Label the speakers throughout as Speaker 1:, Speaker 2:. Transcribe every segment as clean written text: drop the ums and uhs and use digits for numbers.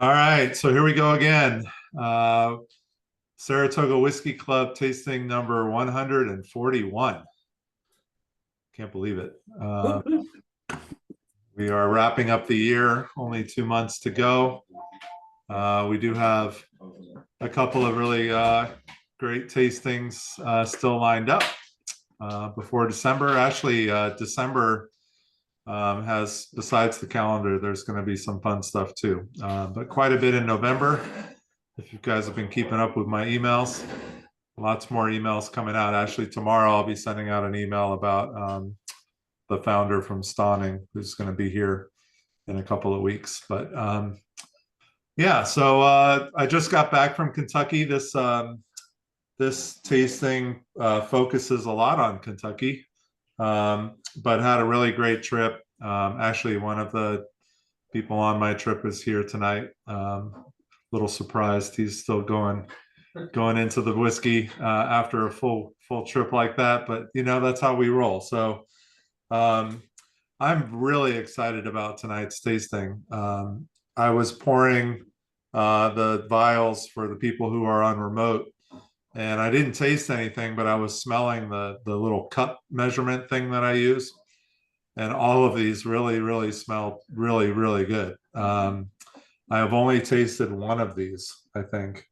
Speaker 1: All right, so here we go again. Uh, Saratoga Whiskey Club tasting number 141. Can't believe it. We are wrapping up the year, only 2 months to go. We do have a couple of really great tastings still lined up before December. Actually, December has, besides the calendar, there's going to be some fun stuff too, but quite a bit in November. If you guys have been keeping up with my emails, lots more emails coming out. Actually, tomorrow I'll be sending out an email about the founder from Stawning, who's going to be here in a couple of weeks. But yeah, so I just got back from Kentucky. This tasting focuses a lot on Kentucky, but had a really great trip. Actually, one of the people on my trip is here tonight. Little surprised he's still going into the whiskey after a full trip like that, but that's how we roll. So I'm really excited about tonight's tasting. I was pouring the vials for the people who are on remote, and I didn't taste anything, but I was smelling the little cup measurement thing that I use, and all of these really smell really good. I have only tasted one of these, I think,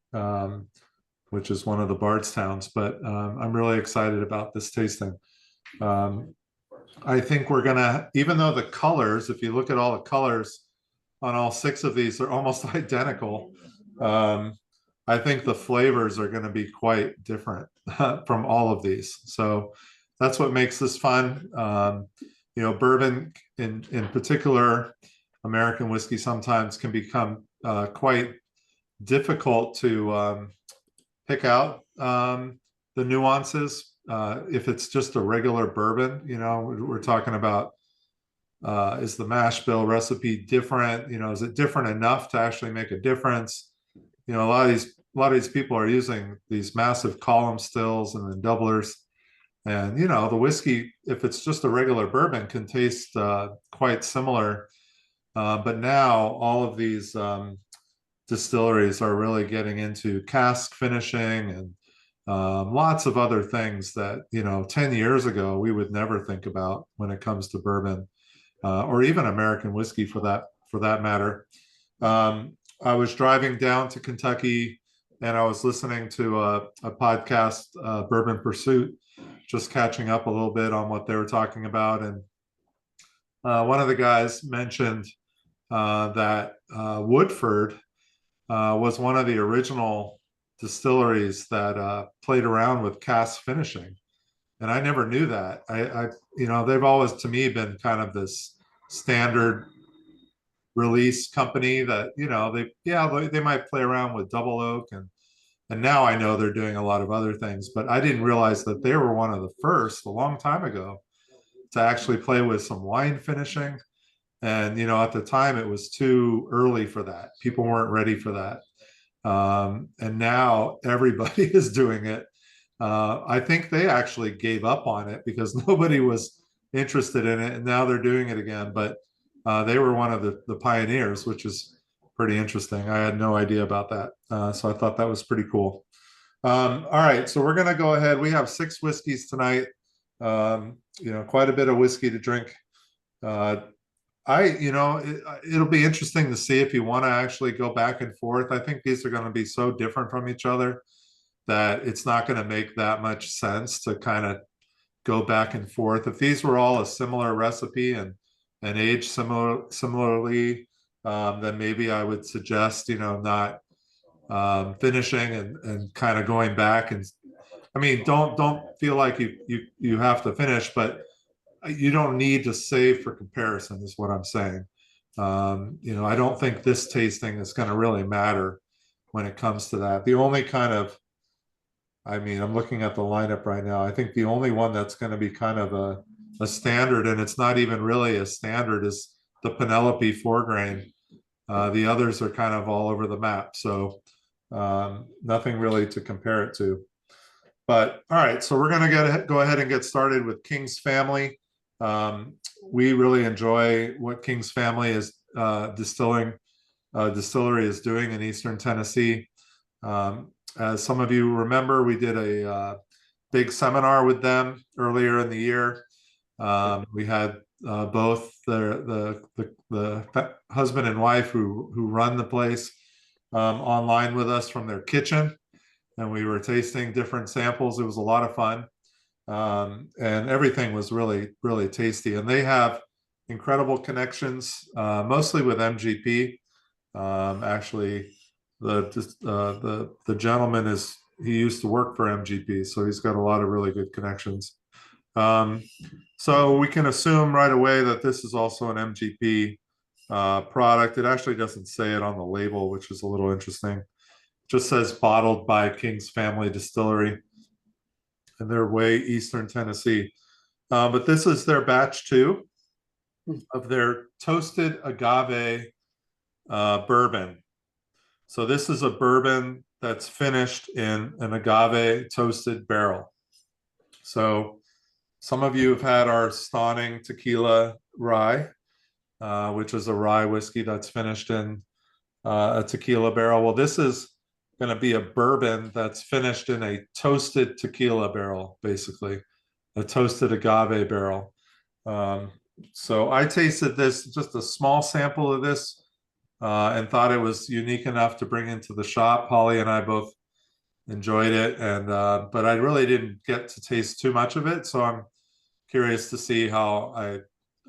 Speaker 1: which is one of the Bardstowns, but I'm really excited about this tasting. I think we're gonna, even though the colors, if you look at all the colors on all six of these, they're almost identical. I think the flavors are going to be quite different from all of these. So that's what makes this fun. Bourbon in particular, American whiskey sometimes can become quite difficult to pick out the nuances. If it's just a regular bourbon, we're talking about is the mash bill recipe different? Is it different enough to actually make a difference? A lot of these people are using these massive column stills and then doublers. And the whiskey, if it's just a regular bourbon, can taste quite similar. But now all of these distilleries are really getting into cask finishing and lots of other things that 10 years ago we would never think about when it comes to bourbon or even American whiskey for that matter. I was driving down to Kentucky and I was listening to a podcast, Bourbon Pursuit, just catching up a little bit on what they were talking about. And one of the guys mentioned that Woodford was one of the original distilleries that played around with cask finishing. And I never knew that. They've always, to me, been kind of this standard release company that they might play around with double oak and now I know they're doing a lot of other things, but I didn't realize that they were one of the first a long time ago to actually play with some wine finishing. And at the time it was too early for that. People weren't ready for that. And now everybody is doing it. I think they actually gave up on it because nobody was interested in it, and now they're doing it again. But they were one of the pioneers, which is pretty interesting. I had no idea about that. So I thought that was pretty cool. All right, so we're going to go ahead. We have 6 whiskeys tonight. Quite a bit of whiskey to drink. It'll be interesting to see if you want to actually go back and forth. I think these are going to be so different from each other that it's not going to make that much sense to kind of go back and forth. If these were all a similar recipe and aged similarly, then maybe I would suggest, not finishing and kind of going back. And I mean, don't feel like you have to finish, but you don't need to save for comparison is what I'm saying. I don't think this tasting is going to really matter when it comes to that. The only kind of, I'm looking at the lineup right now. I think the only one that's going to be kind of a standard, and it's not even really a standard, is the Penelope 4-grain. The others are kind of all over the map. So nothing really to compare it to. But all right, so we're going to go ahead and get started with King's Family. We really enjoy what King's Family is distilling Distillery is doing in Eastern Tennessee. As some of you remember, we did a big seminar with them earlier in the year. We had both the husband and wife who run the place online with us from their kitchen, and we were tasting different samples. It was a lot of fun, and everything was really, really tasty. And they have incredible connections, mostly with MGP. Actually, the gentleman he used to work for MGP, so he's got a lot of really good connections. So we can assume right away that this is also an MGP product. It actually doesn't say it on the label, which is a little interesting. It just says bottled by King's Family Distillery, and they're way Eastern Tennessee. But this is their batch 2 of their toasted agave bourbon. So this is a bourbon that's finished in an agave toasted barrel. So some of you have had our Stauning tequila rye, which is a rye whiskey that's finished in a tequila barrel. Well, this is going to be a bourbon that's finished in a toasted tequila barrel, basically, a toasted agave barrel. So I tasted this, just a small sample of this, and thought it was unique enough to bring into the shop. Holly and I both enjoyed it, and but I really didn't get to taste too much of it, so I'm curious to see how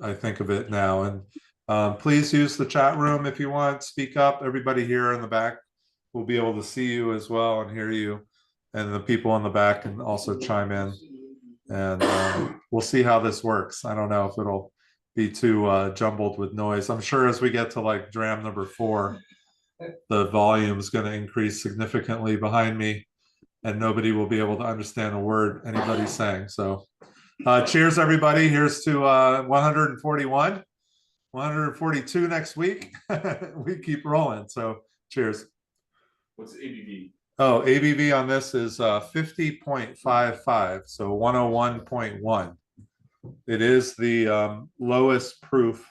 Speaker 1: I think of it now. And please use the chat room if you want. Speak up. Everybody here in the back will be able to see you as well and hear you, and the people in the back can also chime in. And we'll see how this works. I don't know if it'll be too jumbled with noise. I'm sure as we get to like dram number 4, the volume is going to increase significantly behind me, and nobody will be able to understand a word anybody's saying. So cheers, everybody. Here's to 141, 142 next week. We keep rolling. So cheers.
Speaker 2: What's ABV?
Speaker 1: Oh, ABV on this is 50.55, so 101.1. It is the lowest proof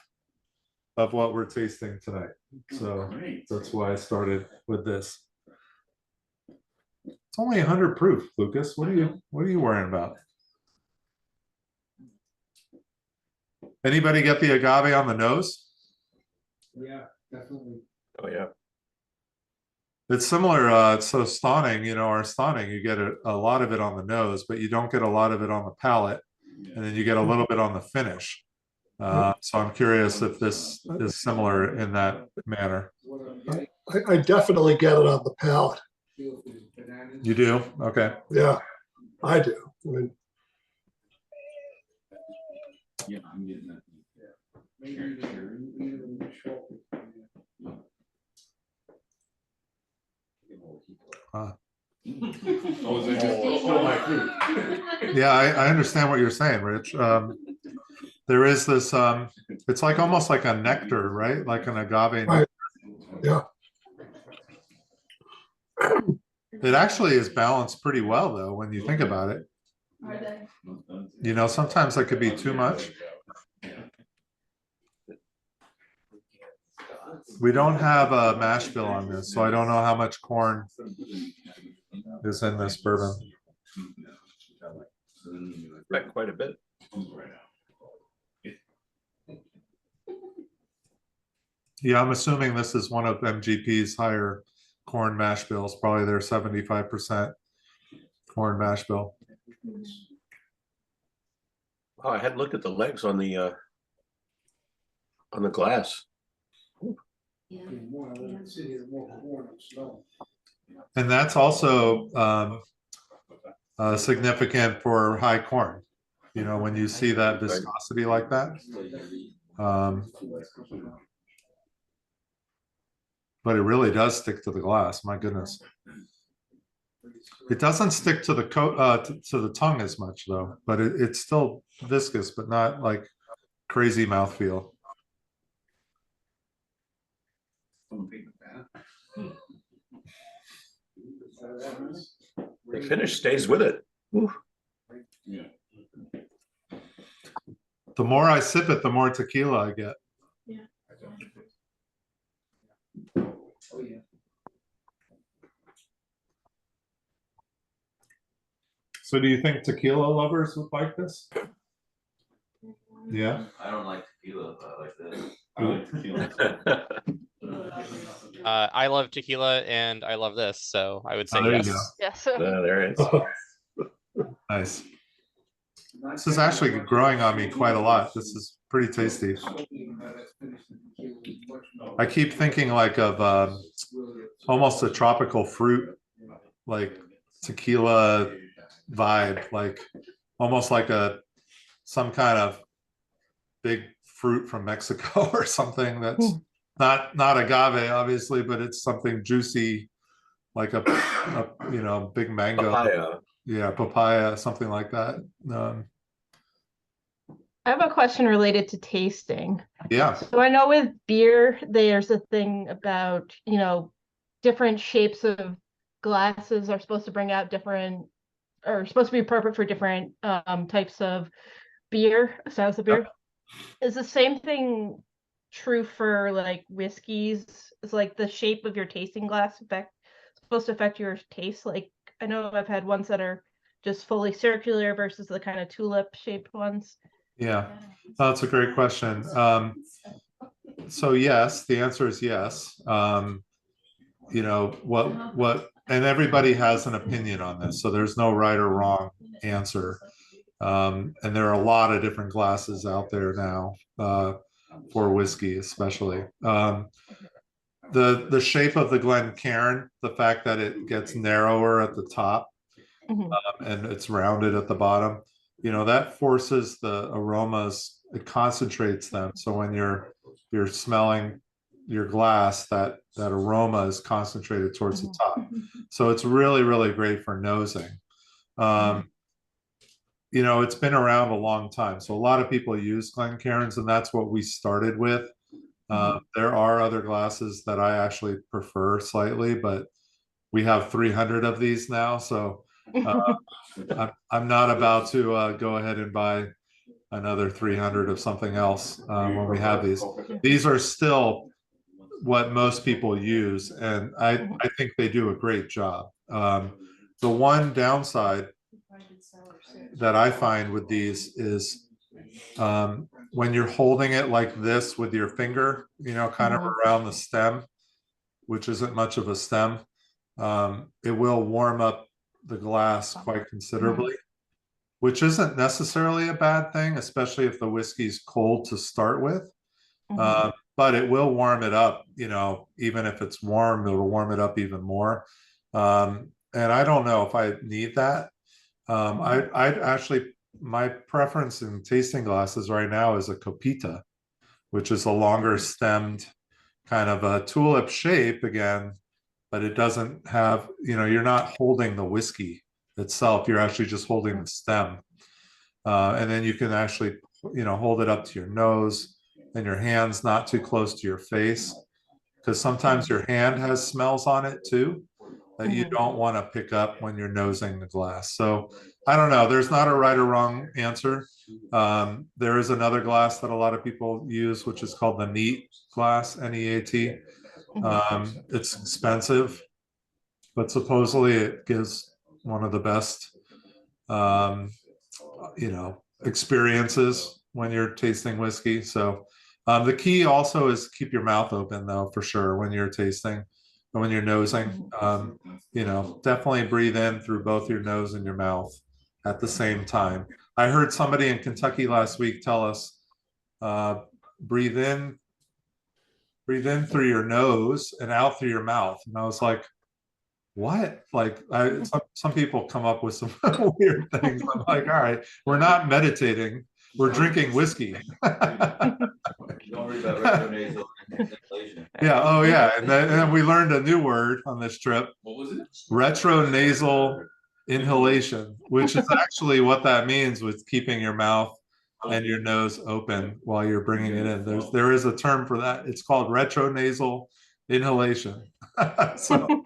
Speaker 1: of what we're tasting tonight. So that's why I started with this. It's only 100 proof, Lucas. What are you worrying about? Anybody get the agave on the nose?
Speaker 3: Yeah, definitely.
Speaker 2: Oh yeah.
Speaker 1: It's similar. So Stauning, our Stauning, you get a lot of it on the nose, but you don't get a lot of it on the palate, and then you get a little bit on the finish. So I'm curious if this is similar in that manner.
Speaker 3: I definitely get it on the palate.
Speaker 1: You do? Okay.
Speaker 3: Yeah, I do. I mean,
Speaker 2: Yeah, I'm getting that.
Speaker 1: Yeah, I understand what you're saying, Rich. There is this, it's like almost like a nectar, right? Like an agave nectar.
Speaker 3: Right. Yeah.
Speaker 1: It actually is balanced pretty well, though, when you think about it. Sometimes that could be too much. We don't have a mash bill on this, so I don't know how much corn is in this bourbon.
Speaker 2: Quite a bit.
Speaker 1: Yeah, I'm assuming this is one of MGP's higher corn mash bills, probably their 75% corn mash bill.
Speaker 2: Oh, I hadn't looked at the legs on the glass.
Speaker 1: And that's also significant for high corn. When you see that viscosity like that. But it really does stick to the glass. My goodness. It doesn't stick to the to the tongue as much though, but it's still viscous, but not like crazy mouthfeel.
Speaker 2: The finish stays with it. Ooh.
Speaker 1: The more I sip it, the more tequila I get.
Speaker 4: Yeah.
Speaker 1: So do you think tequila lovers would like this? Yeah.
Speaker 4: I don't like tequila, but I like this.
Speaker 2: I like tequila.
Speaker 5: I love tequila and I love this, so I would say
Speaker 1: Oh, there you
Speaker 5: yes.
Speaker 6: Yes.
Speaker 2: There it is.
Speaker 1: Nice. This is actually growing on me quite a lot. This is pretty tasty. I keep thinking like of almost a tropical fruit, like tequila vibe, like almost like some kind of big fruit from Mexico or something that's not agave, obviously, but it's something juicy, like a big mango.
Speaker 2: Papaya.
Speaker 1: Yeah, papaya, something like that.
Speaker 6: I have a question related to tasting.
Speaker 1: Yeah.
Speaker 6: So I know with beer, there's a thing about, different shapes of glasses are supposed to bring out different, or supposed to be appropriate for different types of beer, styles of beer. Is the same thing true for like whiskeys? Is like the shape of your tasting glass supposed to affect your taste? Like I know I've had ones that are just fully circular versus the kind of tulip shaped ones.
Speaker 1: Yeah, that's a great question. So yes, the answer is yes. And everybody has an opinion on this, so there's no right or wrong answer. And there are a lot of different glasses out there now for whiskey, especially. The shape of the Glencairn, the fact that it gets narrower at the top and it's rounded at the bottom, that forces the aromas, it concentrates them. So when you're smelling your glass, that aroma is concentrated towards the top. So it's really, really great for nosing. It's been around a long time. So a lot of people use Glencairns, and that's what we started with. There are other glasses that I actually prefer slightly, but we have 300 of these now. So I'm not about to go ahead and buy another 300 of something else when we have these. These are still what most people use, and I think they do a great job. The one downside that I find with these is when you're holding it like this with your finger, kind of around the stem, which isn't much of a stem, it will warm up the glass quite considerably, which isn't necessarily a bad thing, especially if the whiskey's cold to start with. But it will warm it up, even if it's warm, it'll warm it up even more. And I don't know if I need that. I'd actually, my preference in tasting glasses right now is a copita, which is a longer stemmed kind of a tulip shape again, but it doesn't have, you're not holding the whiskey itself, you're actually just holding the stem. And then you can actually, hold it up to your nose and your hand's not too close to your face, because sometimes your hand has smells on it too that you don't want to pick up when you're nosing the glass. So I don't know, there's not a right or wrong answer. There is another glass that a lot of people use, which is called the neat glass, NEAT. It's expensive, but supposedly it gives one of the best experiences when you're tasting whiskey. So the key also is keep your mouth open, though, for sure, when you're tasting, when you're nosing. Definitely breathe in through both your nose and your mouth at the same time. I heard somebody in Kentucky last week tell us, breathe in through your nose and out through your mouth. And I was like, what? Like, some people come up with some weird things. I'm like, all right, we're not meditating, we're drinking whiskey.
Speaker 4: Don't worry about retronasal inhalation.
Speaker 1: Yeah, oh yeah, and then we learned a new word on this trip.
Speaker 4: What was it?
Speaker 1: Retronasal inhalation, which is actually what that means, with keeping your mouth and your nose open while you're bringing it in. There is a term for that. It's called retronasal inhalation. So,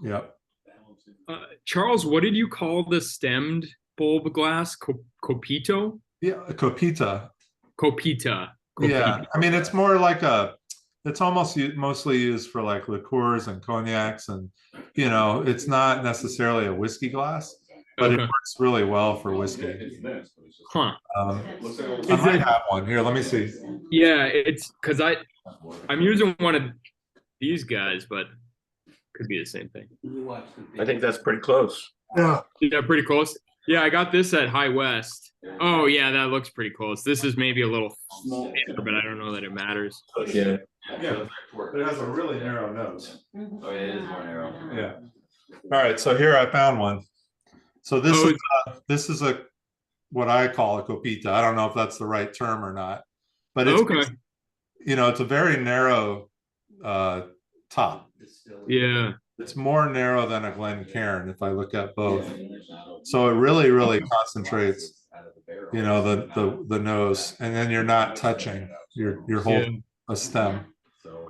Speaker 1: yeah.
Speaker 7: Charles, what did you call the stemmed bulb glass? Copito?
Speaker 1: Yeah, copita.
Speaker 7: Copita.
Speaker 1: Yeah, I mean, it's more like it's almost mostly used for like liqueurs and cognacs, and you know, it's not necessarily a whiskey glass, but it
Speaker 7: Okay.
Speaker 1: works really well for whiskey.
Speaker 7: Huh.
Speaker 1: I
Speaker 7: Is
Speaker 1: might
Speaker 7: it-
Speaker 1: have one here. Let me see.
Speaker 7: Yeah, it's because I'm using one of these guys, but could be the same thing.
Speaker 2: I think that's pretty close.
Speaker 3: Yeah,
Speaker 7: Yeah, pretty close. Yeah, I got this at High West. Oh yeah, that looks pretty close. This is maybe a little thinner, but I don't know that it matters.
Speaker 2: Yeah.
Speaker 1: Yeah, but it has a really narrow nose.
Speaker 4: Oh, yeah, it is more narrow.
Speaker 1: Yeah. All right, so here I found one. So this is a what I call a copita. I don't know if that's the right term or not, but it's
Speaker 7: Okay.
Speaker 1: you know, it's a very narrow top.
Speaker 7: Yeah.
Speaker 1: It's more narrow than a Glencairn if I look at both. So it really concentrates, you know, the nose, and then you're not touching. You're holding a stem.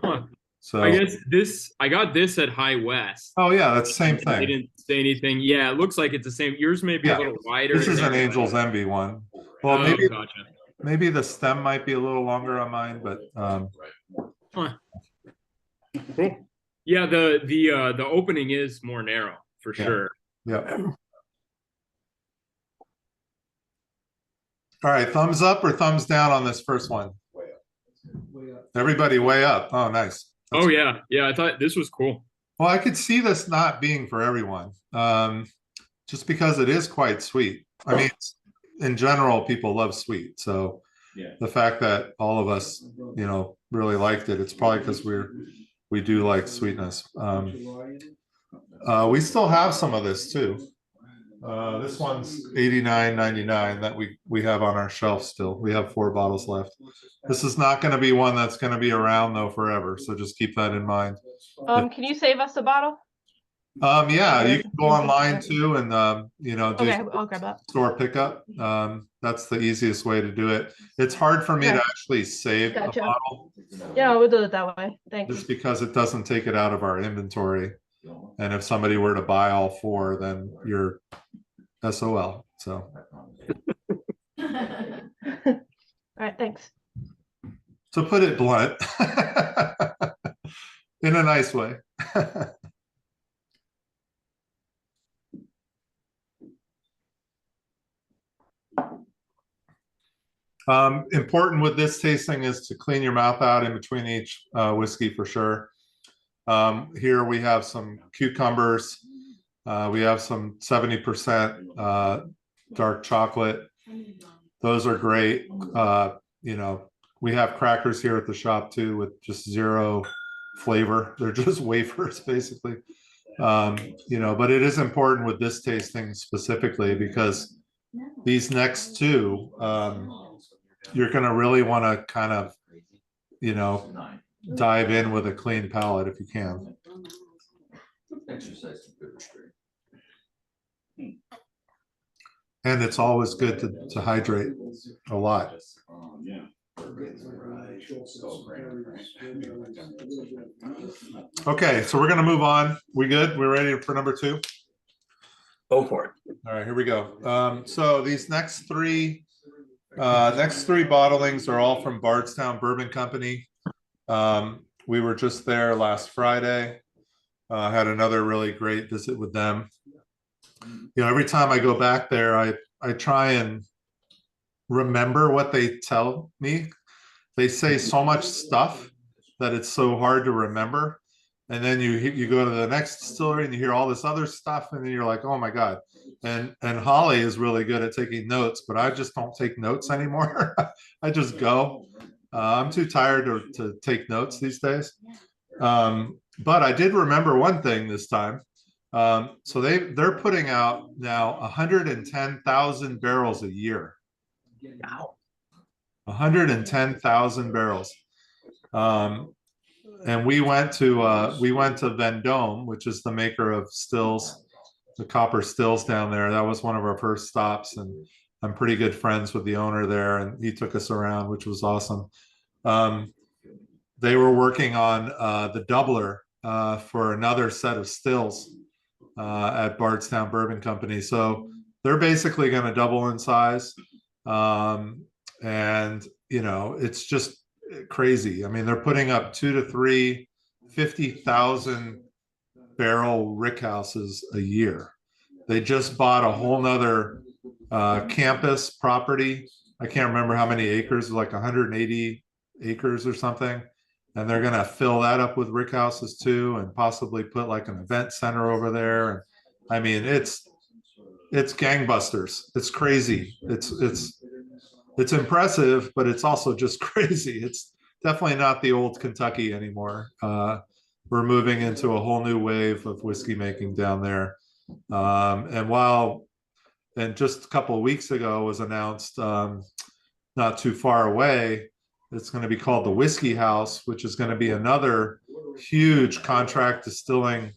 Speaker 7: Huh.
Speaker 1: So
Speaker 7: I guess I got this at High West.
Speaker 1: oh yeah, that's the same
Speaker 7: They
Speaker 1: thing.
Speaker 7: didn't say anything. Yeah, it looks like it's the same. Yours may be
Speaker 1: Yeah.
Speaker 7: a little wider.
Speaker 1: This is
Speaker 7: and
Speaker 1: an
Speaker 7: theirs-
Speaker 1: Angel's Envy one. Well,
Speaker 7: Oh,
Speaker 1: maybe
Speaker 7: gotcha.
Speaker 1: the stem might be a little longer on mine, but
Speaker 7: Huh. Cool. Yeah, the opening is more narrow for
Speaker 1: Yeah.
Speaker 7: sure.
Speaker 1: yeah. All right, thumbs up or thumbs down on this first one? Everybody way up. Oh, nice.
Speaker 7: Oh yeah, yeah. I thought this was cool.
Speaker 1: Well, I could see this not being for everyone, just because it is quite sweet. I mean, in general, people love sweet. So the fact that all of us, you know, really liked it, it's probably because we do like sweetness. We still have some of this too. This one's $89.99 that we have on our shelf still. We have 4 bottles left. This is not going to be one that's going to be around though forever. So just keep that in mind.
Speaker 6: Can you save us a bottle?
Speaker 1: Yeah, you can go online too, and you know, do
Speaker 6: Okay, I'll grab that.
Speaker 1: store pickup. That's the easiest way to do it. It's hard for me to
Speaker 6: Okay.
Speaker 1: actually save
Speaker 6: Gotcha.
Speaker 1: a bottle
Speaker 6: Yeah, we'll do it that way. Thanks.
Speaker 1: just because it doesn't take it out of our inventory. And if somebody were to buy all 4, then you're SOL. So
Speaker 6: All right, thanks.
Speaker 1: to put it blunt, in a nice way. Important with this tasting is to clean your mouth out in between each whiskey for sure. Here we have some cucumbers. We have some 70% dark chocolate. Those are great. You know, we have crackers here at the shop too with just 0 flavor. They're just wafers basically. You know, but it is important with this tasting specifically because these next 2, you're going to really want to kind of, you know, dive in with a clean palate if you can.
Speaker 4: Exercise computer straight.
Speaker 1: And it's always good to hydrate a lot. Okay, so we're going to move on. We good? We're ready for number 2?
Speaker 2: Go for it.
Speaker 1: All right, here we go. So these next three bottlings are all from Bardstown Bourbon Company. We were just there last Friday. Had another really great visit with them. You know, every time I go back there, I try and remember what they tell me. They say so much stuff that it's so hard to remember. And then you go to the next distillery and you hear all this other stuff, and then you're like, oh my God. And Holly is really good at taking notes, but I just don't take notes anymore. I just go. I'm too tired to take notes these days. But I did remember one thing this time. So they're putting out now 110,000 barrels a year.
Speaker 7: Wow.
Speaker 1: 110,000 barrels. And we went to Vendome, which is the maker of stills, the copper stills down there. That was one of our first stops, and I'm pretty good friends with the owner there, and he took us around, which was awesome. They were working on the doubler for another set of stills at Bardstown Bourbon Company. So they're basically going to double in size. And, you know, it's crazy. I mean, they're putting up 2 to 3 50,000 barrel rick houses a year. They just bought a whole nother campus property. I can't remember how many acres, like 180 acres or something. And they're going to fill that up with rick houses too, and possibly put like an event center over there. And I mean, it's gangbusters. It's crazy. It's impressive, but it's also just crazy. It's definitely not the old Kentucky anymore. We're moving into a whole new wave of whiskey making down there. And just a couple of weeks ago was announced, not too far away, it's going to be called the Whiskey House, which is going to be another huge contract distilling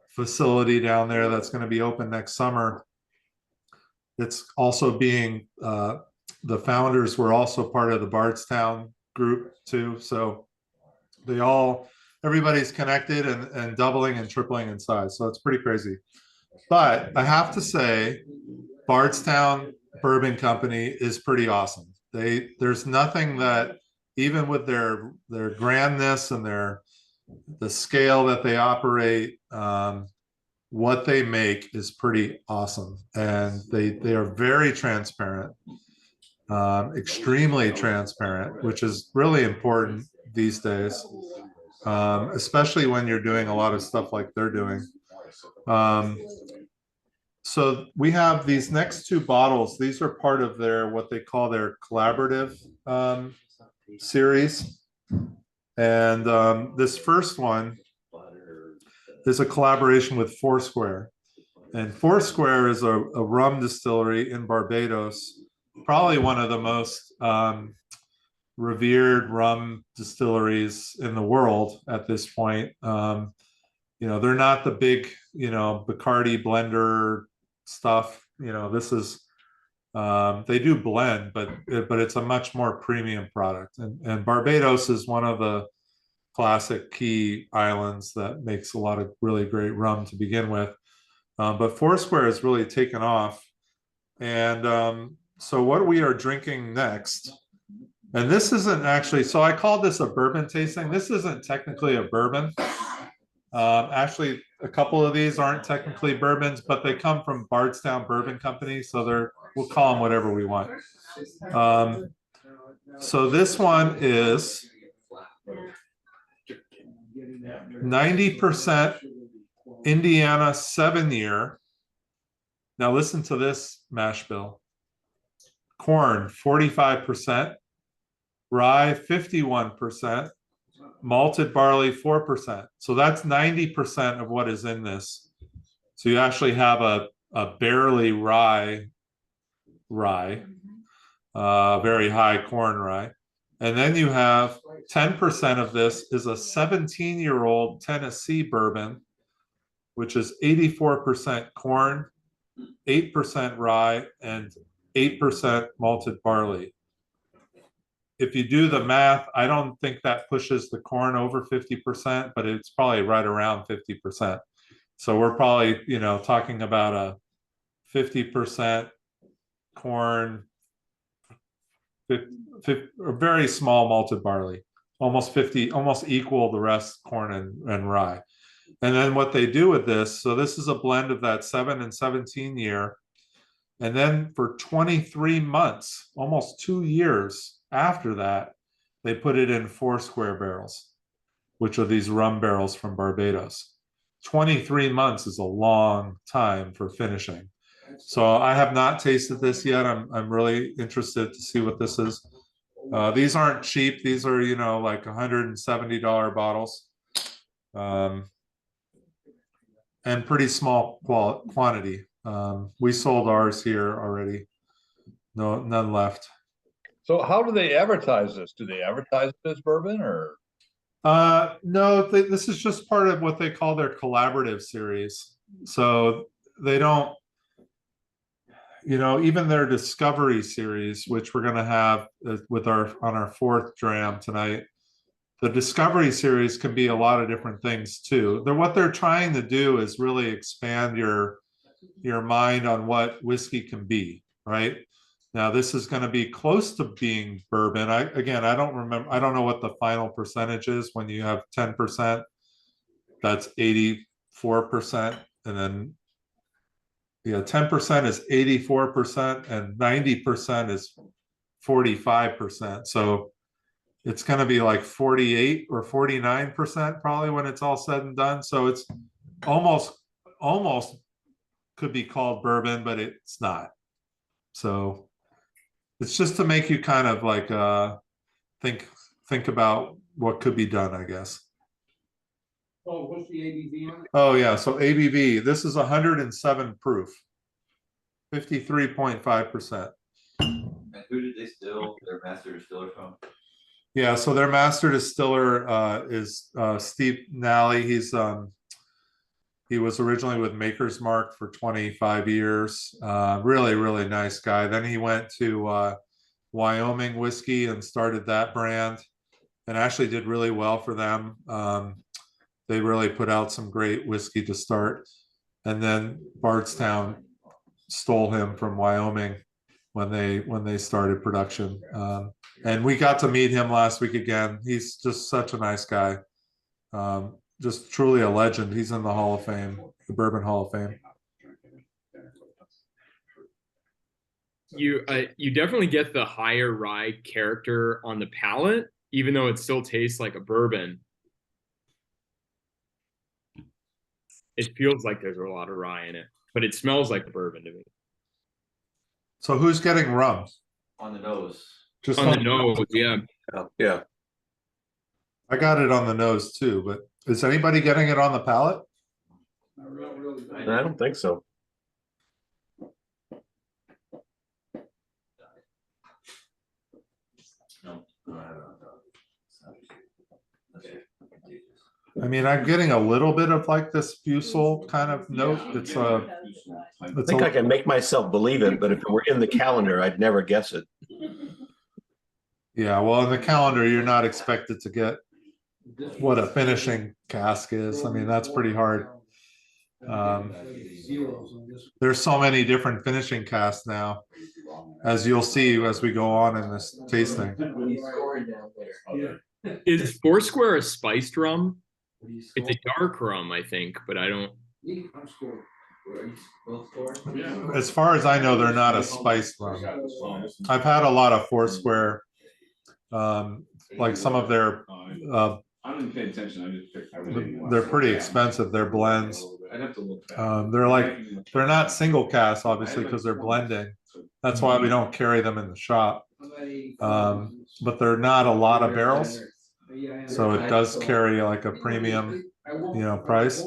Speaker 1: facility down there that's going to be open next summer. It's also being, the founders were also part of the Bardstown group too. So everybody's connected and doubling and tripling in size. So it's pretty crazy. But I have to say, Bardstown Bourbon Company is pretty awesome. There's nothing that, even with their grandness and the scale that they operate, what they make is pretty awesome. And they are very transparent, extremely transparent, which is really important these days, especially when you're doing a lot of stuff like they're doing. So we have these next 2 bottles. These are part of what they call their collaborative series. And this first one is a collaboration with Foursquare. And Foursquare is a rum distillery in Barbados, probably one of the most revered rum distilleries in the world at this point. They're not the big, Bacardi blender stuff. This is, they do blend, but it's a much more premium product. And Barbados is one of the classic key islands that makes a lot of really great rum to begin with. But Foursquare has really taken off. And so what we are drinking next, and this isn't actually, so I called this a bourbon tasting. This isn't technically a bourbon. Actually, a couple of these aren't technically bourbons, but they come from Bardstown Bourbon Company, so we'll call them whatever we want. So this one is 90% Indiana 7-year. Now listen to this mash bill. Corn 45%, rye 51%. Malted barley 4%. So that's 90% of what is in this. So you actually have a barely rye, very high corn rye. And then you have 10% of this is a 17-year-old Tennessee bourbon, which is 84% corn, 8% rye, and 8% malted barley. If you do the math, I don't think that pushes the corn over 50%, but it's probably right around 50%. So we're probably, talking about a 50% corn, a very small malted barley, almost equal the rest corn and rye. And then what they do with this, so this is a blend of that 7 and 17 year. And then for 23 months, almost 2 years after that, they put it in Foursquare barrels, which are these rum barrels from Barbados. 23 months is a long time for finishing. So I have not tasted this yet. I'm really interested to see what this is. These aren't cheap. These are, like $170 bottles. And pretty small quantity. We sold ours here already. None left.
Speaker 8: So how do they advertise this? Do they advertise it as bourbon or?
Speaker 1: No, this is just part of what they call their collaborative series. So they don't, even their discovery series, which we're going to have on our 4th dram tonight. The discovery series can be a lot of different things too. What they're trying to do is really expand your mind on what whiskey can be, right? Now this is going to be close to being bourbon. Again, I don't remember. I don't know what the final percentage is when you have 10%. That's 84%, and then 10% is 84%, and 90% is 45%. So it's going to be like 48 or 49% probably when it's all said and done. So it's almost could be called bourbon, but it's not. So it's just to make you kind of like think about what could be done, I guess.
Speaker 9: Oh, what's the ABV on it?
Speaker 1: Oh yeah, so ABV, this is 107 proof, 53.5%.
Speaker 4: And who did they still their master distiller from?
Speaker 1: Yeah, so their master distiller is Steve Nally. He was originally with Maker's Mark for 25 years. Really, really nice guy. Then he went to Wyoming Whiskey and started that brand, and actually did really well for them. They really put out some great whiskey to start. And then Bardstown stole him from Wyoming when they started production. And we got to meet him last week again. He's just such a nice guy. Just truly a legend. He's in the Hall of Fame, the Bourbon Hall of Fame.
Speaker 7: You definitely get the higher rye character on the palate, even though it still tastes like a bourbon. It feels like there's a lot of rye in it, but it smells like a bourbon to me.
Speaker 1: So who's getting rum?
Speaker 4: On the nose.
Speaker 1: Just
Speaker 7: On the nose, yeah.
Speaker 2: Yeah.
Speaker 1: I got it on the nose too, but is anybody getting it on the palate?
Speaker 2: I don't think so.
Speaker 4: No, I don't know.
Speaker 1: I mean, I'm getting a little bit of like this fusel kind of note. It's
Speaker 2: I think I can make myself believe it, but if it were in the calendar, I'd never guess it.
Speaker 1: yeah, well, in the calendar, you're not expected to get what a finishing cask is. I mean, that's pretty hard. There's so many different finishing casks now, as you'll see as we go on in this tasting.
Speaker 7: Is Foursquare a spiced rum? It's a dark rum, I think, but I don't.
Speaker 1: As far as I know, they're not a spiced rum. I've had a lot of Foursquare, like some of their,
Speaker 9: I didn't pay attention. I just picked.
Speaker 1: they're pretty expensive. Their blends. They're not single casts, obviously, because they're blending. That's why we don't carry them in the shop. But they're not a lot of barrels, so it does carry like a premium, price.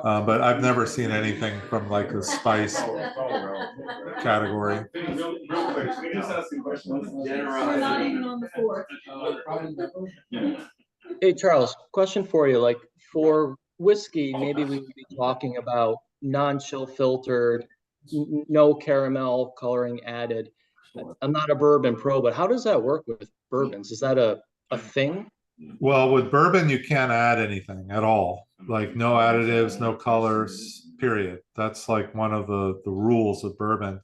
Speaker 1: But I've never seen anything from like the spice category.
Speaker 10: We're not even on the fourth.
Speaker 11: Hey, Charles, question for you. Like for whiskey, maybe we would be talking about non-chill filtered, no caramel coloring added. I'm not a bourbon pro, but how does that work with bourbons? Is that a thing?
Speaker 1: Well, with bourbon, you can't add anything at all. Like no additives, no colors, period. That's like one of the rules of bourbon.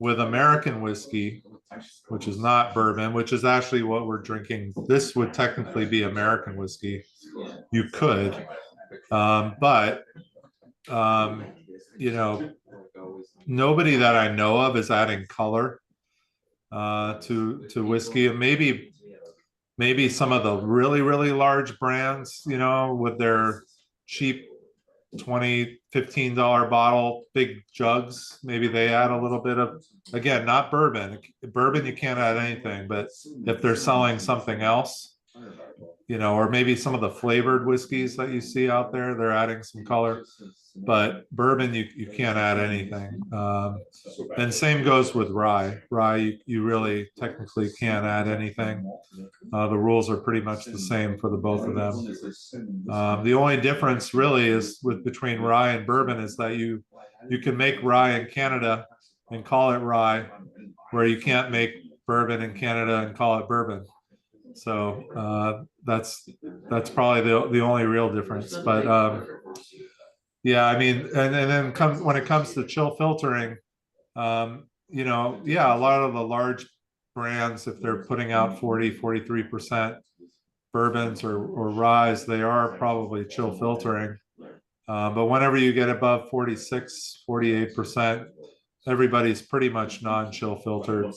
Speaker 1: With American whiskey, which is not bourbon, which is actually what we're drinking, this would technically be American whiskey. You could, but nobody that I know of is adding color to whiskey. And maybe some of the really, really large brands, with their cheap $20-15 bottle, big jugs, maybe they add a little bit of, again, not bourbon. Bourbon, you can't add anything, but if they're selling something else, or maybe some of the flavored whiskeys that you see out there, they're adding some color. But bourbon, you can't add anything. And same goes with rye. Rye, you really technically can't add anything. The rules are pretty much the same for the both of them. The only difference really is between rye and bourbon is that you can make rye in Canada and call it rye, where you can't make bourbon in Canada and call it bourbon. So that's probably the only real difference. But yeah, I mean, and then when it comes to chill filtering, yeah, a lot of the large brands, if they're putting out 40-43% bourbons or ryes, they are probably chill filtering. But whenever you get above 46-48%, everybody's pretty much non-chill filtered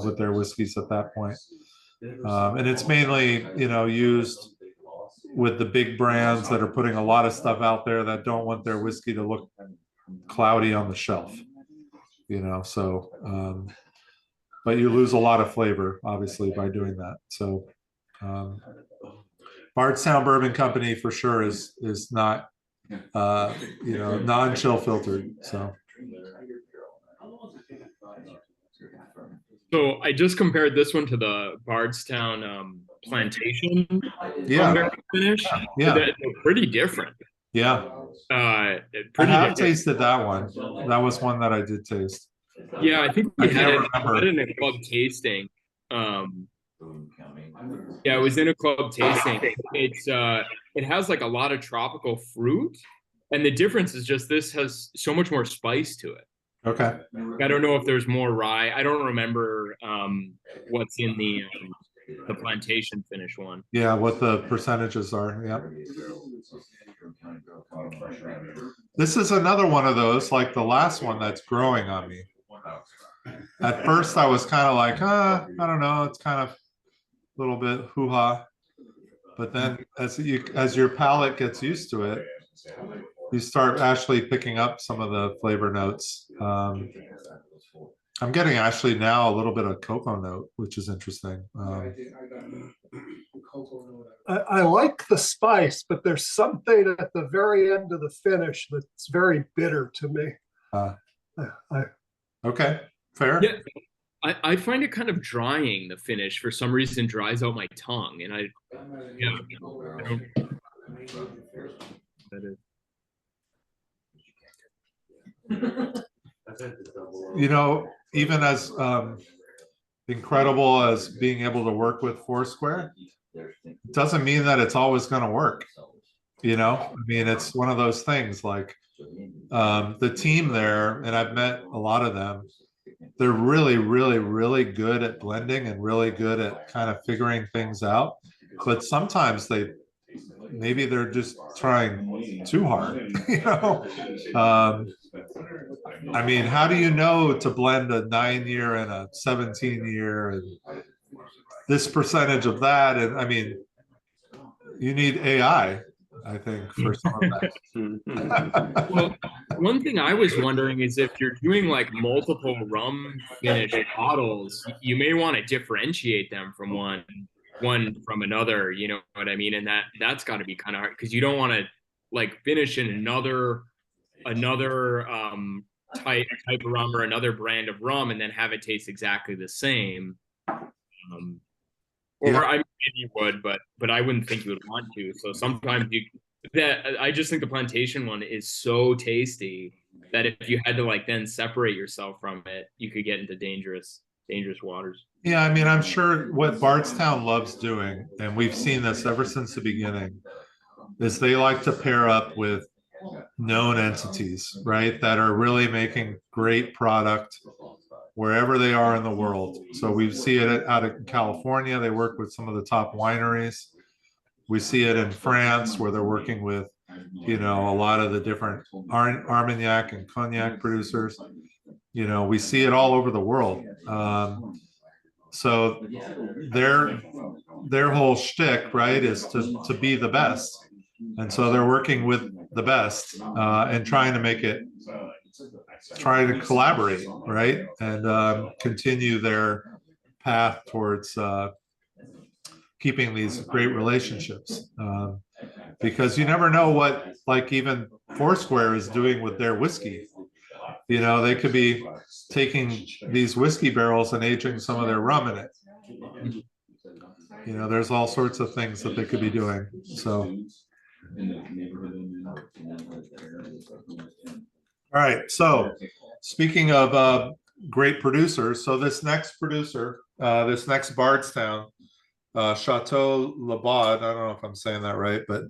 Speaker 1: with their whiskeys at that point. And it's mainly, used with the big brands that are putting a lot of stuff out there that don't want their whiskey to look cloudy on the shelf, so but you lose a lot of flavor obviously by doing that. So Bardstown Bourbon Company for sure is not non-chill filtered.
Speaker 7: So I just compared this one to the Bardstown Plantation finish.
Speaker 1: Yeah,
Speaker 7: they're pretty different.
Speaker 1: Yeah, I have tasted that one. That was one that I did taste.
Speaker 7: Yeah, I think we had it in a club tasting. Yeah, it was in a club tasting. It has like a lot of tropical fruit, and the difference is just this has so much more spice to it.
Speaker 1: Okay.
Speaker 7: I don't know if there's more rye. I don't remember what's in the plantation finish one.
Speaker 1: Yeah, what the percentages are. Yeah. This is another one of those, like the last one, that's growing on me. At first, I was kind of like, I don't know. It's kind of a little bit hoo-ha. But then as your palate gets used to it, you start actually picking up some of the flavor notes. I'm getting actually now a little bit of cocoa note, which is interesting.
Speaker 3: I like the spice, but there's something at the very end of the finish that's very bitter to me.
Speaker 1: Okay, fair.
Speaker 7: Yeah, I find it kind of drying. The finish for some reason dries out my tongue, and I
Speaker 1: even as incredible as being able to work with Foursquare, it doesn't mean that it's always going to work. I mean, it's one of those things like the team there, and I've met a lot of them. They're really, really, really good at blending and really good at kind of figuring things out. But sometimes maybe they're just trying too hard, I mean, how do you know to blend a 9-year and a 17-year and this percentage of that? And I mean, you need AI, I think, for some of that.
Speaker 7: Well, one thing I was wondering is if you're doing like multiple rum finish bottles, you may want to differentiate them from one from another, you know what I mean? And that's got to be kind of hard because you don't want to like finish in another type of rum or another brand of rum and then have it taste exactly the same. Or I maybe you would, but I wouldn't think you would want to. So sometimes I just think the plantation one is so tasty that if you had to like then separate yourself from it, you could get into dangerous waters.
Speaker 1: Yeah, I mean, I'm sure what Bardstown loves doing, and we've seen this ever since the beginning, is they like to pair up with known entities, right, that are really making great product wherever they are in the world. So we see it out of California. They work with some of the top wineries. We see it in France where they're working with, a lot of the different Armagnac and Cognac producers. We see it all over the world. So their whole shtick, right, is to be the best. And so they're working with the best and trying to collaborate, right, and continue their path towards keeping these great relationships. Because you never know what, like, even Foursquare is doing with their whiskey. They could be taking these whiskey barrels and aging some of their rum in it. There's all sorts of things that they could be doing. So. All right. So speaking of great producers, so this next producer, this next Bardstown, Chateau Laubada. I don't know if I'm saying that right, but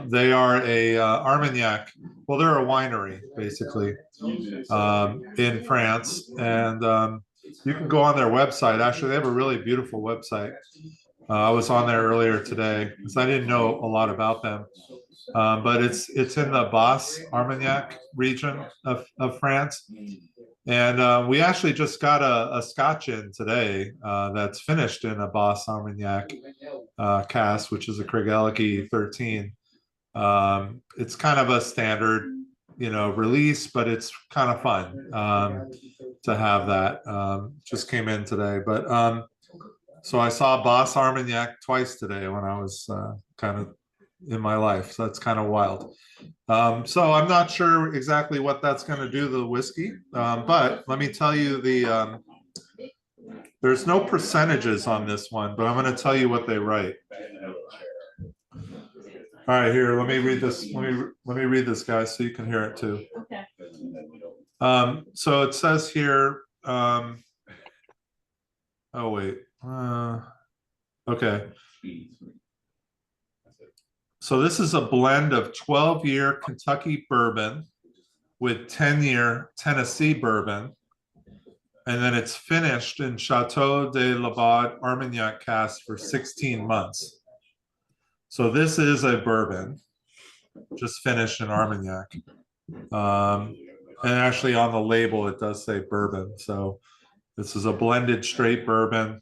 Speaker 1: they are a Armagnac. Well, they're a winery basically in France, and you can go on their website. Actually, they have a really beautiful website. I was on there earlier today because I didn't know a lot about them, but it's in the Basse Armagnac region of France. And we actually just got a scotch in today that's finished in a Basse Armagnac cask, which is a Craigellachie 13. It's kind of a standard, release, but it's kind of fun to have that. Just came in today, but so I saw Basse Armagnac twice today when I was kind of in my life. So that's kind of wild. So I'm not sure exactly what that's going to do to the whiskey, but let me tell you there's no percentages on this one, but I'm going to tell you what they write. All right, here, let me read this. Let me read this, guys, so you can hear it too.
Speaker 6: Okay.
Speaker 1: So it says here, oh wait, okay. So this is a blend of 12-year Kentucky bourbon with 10-year Tennessee bourbon. And then it's finished in Chateau de Laubada Armagnac cask for 16 months. So this is a bourbon, just finished in Armagnac. And actually on the label, it does say bourbon. So this is a blended straight bourbon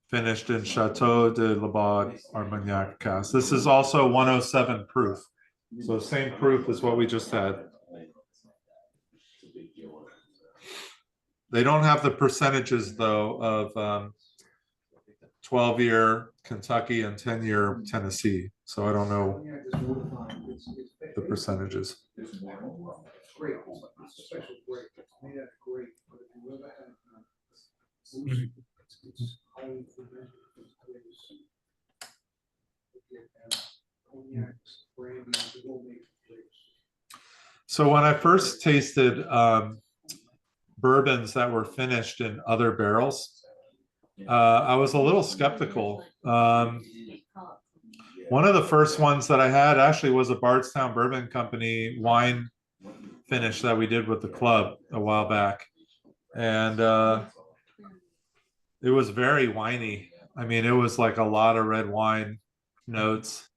Speaker 1: finished in Chateau de Laubada Armagnac cask. This is also 107 proof. So same proof as what we just had. They don't have the percentages though of 12-year Kentucky and 10-year Tennessee. So I don't know the percentages. So when I first tasted bourbons that were finished in other barrels, I was a little skeptical. One of the first ones that I had actually was a Bardstown Bourbon Company wine finish that we did with the club a while back. And it was very winey. I mean, it was like a lot of red wine notes,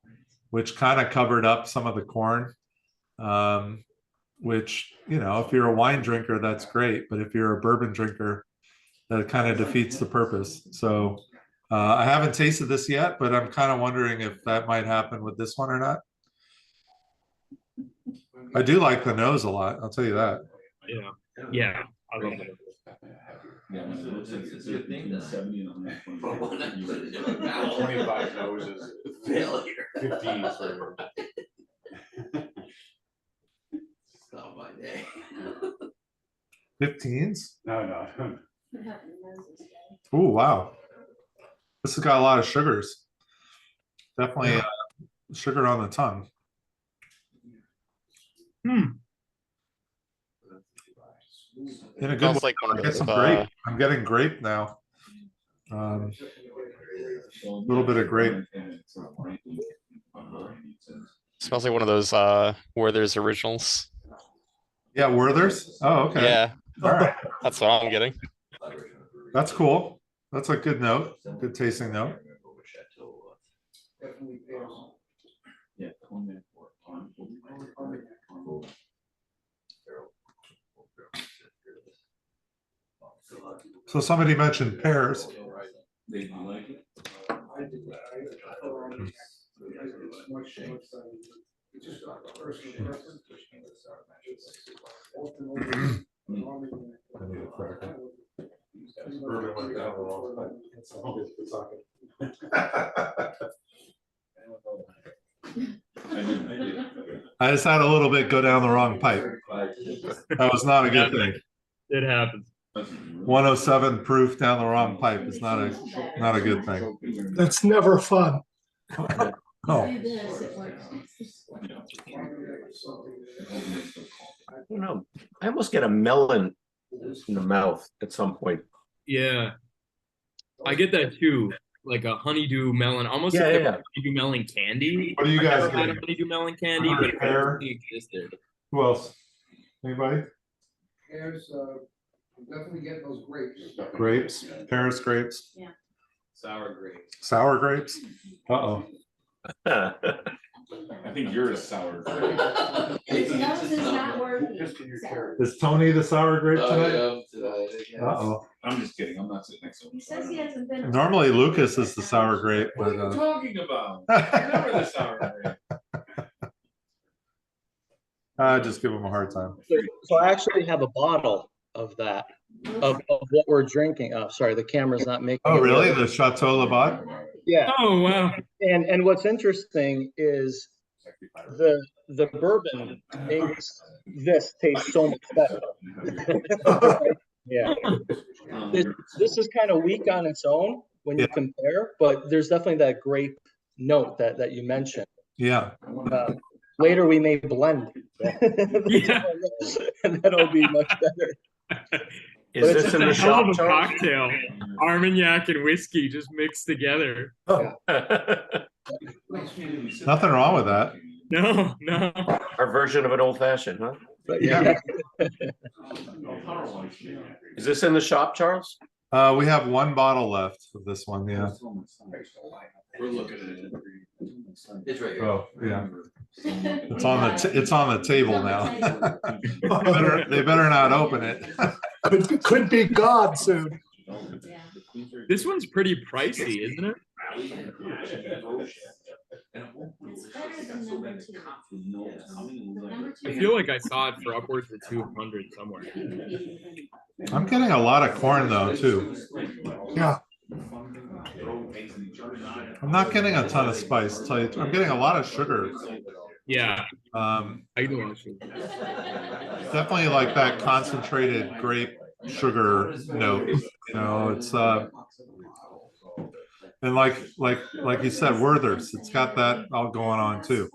Speaker 1: which kind of covered up some of the corn, which, if you're a wine drinker, that's great. But if you're a bourbon drinker, that kind of defeats the purpose. So I haven't tasted this yet, but I'm kind of wondering if that might happen with this one or not. I do like the nose a lot. I'll tell you that.
Speaker 7: Yeah. I love it.
Speaker 9: Yeah, it's a good thing that 70 and 120.
Speaker 4: 25 noses. Failure.
Speaker 9: 15 for.
Speaker 4: It's not my day.
Speaker 1: 15s?
Speaker 9: No.
Speaker 1: Oh, wow. This has got a lot of sugars. Definitely sugar on the tongue. In a good way.
Speaker 5: Like one of those,
Speaker 1: grape. I'm getting grape now. A little bit of grape.
Speaker 5: Smells like one of those Werther's originals.
Speaker 1: Yeah, Werther's. Oh, okay.
Speaker 5: Yeah.
Speaker 1: All right.
Speaker 5: That's what I'm getting.
Speaker 1: That's cool. That's a good note. Good tasting note. So somebody mentioned pears. I just had a little bit go down the wrong pipe. That was not a good thing.
Speaker 7: It happens.
Speaker 1: 107 proof down the wrong pipe is not a good thing.
Speaker 3: That's never fun.
Speaker 1: No.
Speaker 2: I don't know. I almost get a melon in the mouth at some point.
Speaker 7: Yeah. I get that too. like a honeydew melon, almost
Speaker 2: Yeah,
Speaker 7: like a
Speaker 2: yeah.
Speaker 7: honeydew melon candy.
Speaker 1: What are you
Speaker 7: I've
Speaker 1: guys
Speaker 7: never had a
Speaker 1: getting?
Speaker 7: honeydew melon candy, but it
Speaker 1: Pear?
Speaker 7: definitely existed.
Speaker 1: Who else? Anybody?
Speaker 12: There's, definitely getting those grapes.
Speaker 1: Grapes, Paris grapes,
Speaker 4: Sour grapes.
Speaker 1: sour grapes. Uh-oh.
Speaker 9: I think you're a sour grape.
Speaker 10: His nose is not working.
Speaker 1: Is Tony the sour grape tonight?
Speaker 4: Today.
Speaker 1: Uh-oh.
Speaker 9: I'm just kidding. I'm not sitting next to him.
Speaker 10: He says he hasn't been.
Speaker 1: Normally Lucas is the sour grape,
Speaker 9: What are
Speaker 1: but
Speaker 9: you talking about? You're never the sour grape.
Speaker 1: I just give him a hard time.
Speaker 11: So I actually have a bottle of that, of what we're drinking. Oh, sorry, the camera's not making
Speaker 1: Oh,
Speaker 11: it
Speaker 1: really?
Speaker 11: work.
Speaker 1: The Chateau Laubada?
Speaker 11: Yeah.
Speaker 7: Oh wow.
Speaker 11: And what's interesting is the bourbon makes this taste so much better. Yeah. This is kind of weak on its own when you compare, but there's definitely that grape note that you mentioned.
Speaker 1: Yeah.
Speaker 11: Later we may blend.
Speaker 7: Yeah.
Speaker 11: And that'll be much better.
Speaker 2: Is this in the
Speaker 7: It's a hell
Speaker 2: shop,
Speaker 7: of a
Speaker 2: Charles?
Speaker 7: cocktail. Armagnac and whiskey just mixed together.
Speaker 1: Nothing wrong with that.
Speaker 7: No, no.
Speaker 2: Our version of an old fashioned, huh?
Speaker 11: But
Speaker 1: Yeah.
Speaker 2: Is this in the shop, Charles?
Speaker 1: We have one bottle left of this one, yeah.
Speaker 9: We're looking at it.
Speaker 4: It's right here.
Speaker 1: Oh, yeah. It's on the table now. They better not open it.
Speaker 3: Could be God soon.
Speaker 7: This one's pretty pricey, isn't it?
Speaker 10: It's better than number two.
Speaker 7: I feel like I saw it for upwards of 200 somewhere.
Speaker 1: I'm getting a lot of corn though, too.
Speaker 3: Yeah.
Speaker 1: I'm not getting a ton of spice, tell you. I'm getting a lot of sugar.
Speaker 7: Yeah.
Speaker 1: I
Speaker 7: know.
Speaker 1: Definitely like that concentrated grape sugar note. You know, it's and like you said, Werther's, it's got that all going on too.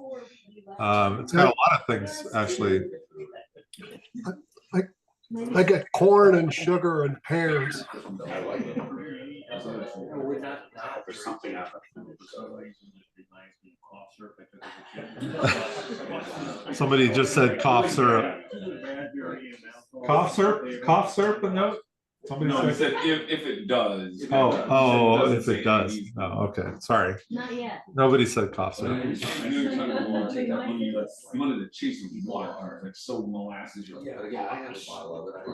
Speaker 1: It's got a lot of things actually.
Speaker 3: I get corn and sugar and pears.
Speaker 1: Somebody just said cough syrup. Cough syrup? Cough syrup? No. Somebody
Speaker 9: said if it does.
Speaker 1: Oh, if it does. Oh, okay. Sorry.
Speaker 10: Not yet.
Speaker 1: Nobody said cough syrup.
Speaker 9: You wanted to chase some water, like so molasses.
Speaker 4: Yeah, but again, I have a bottle of it. I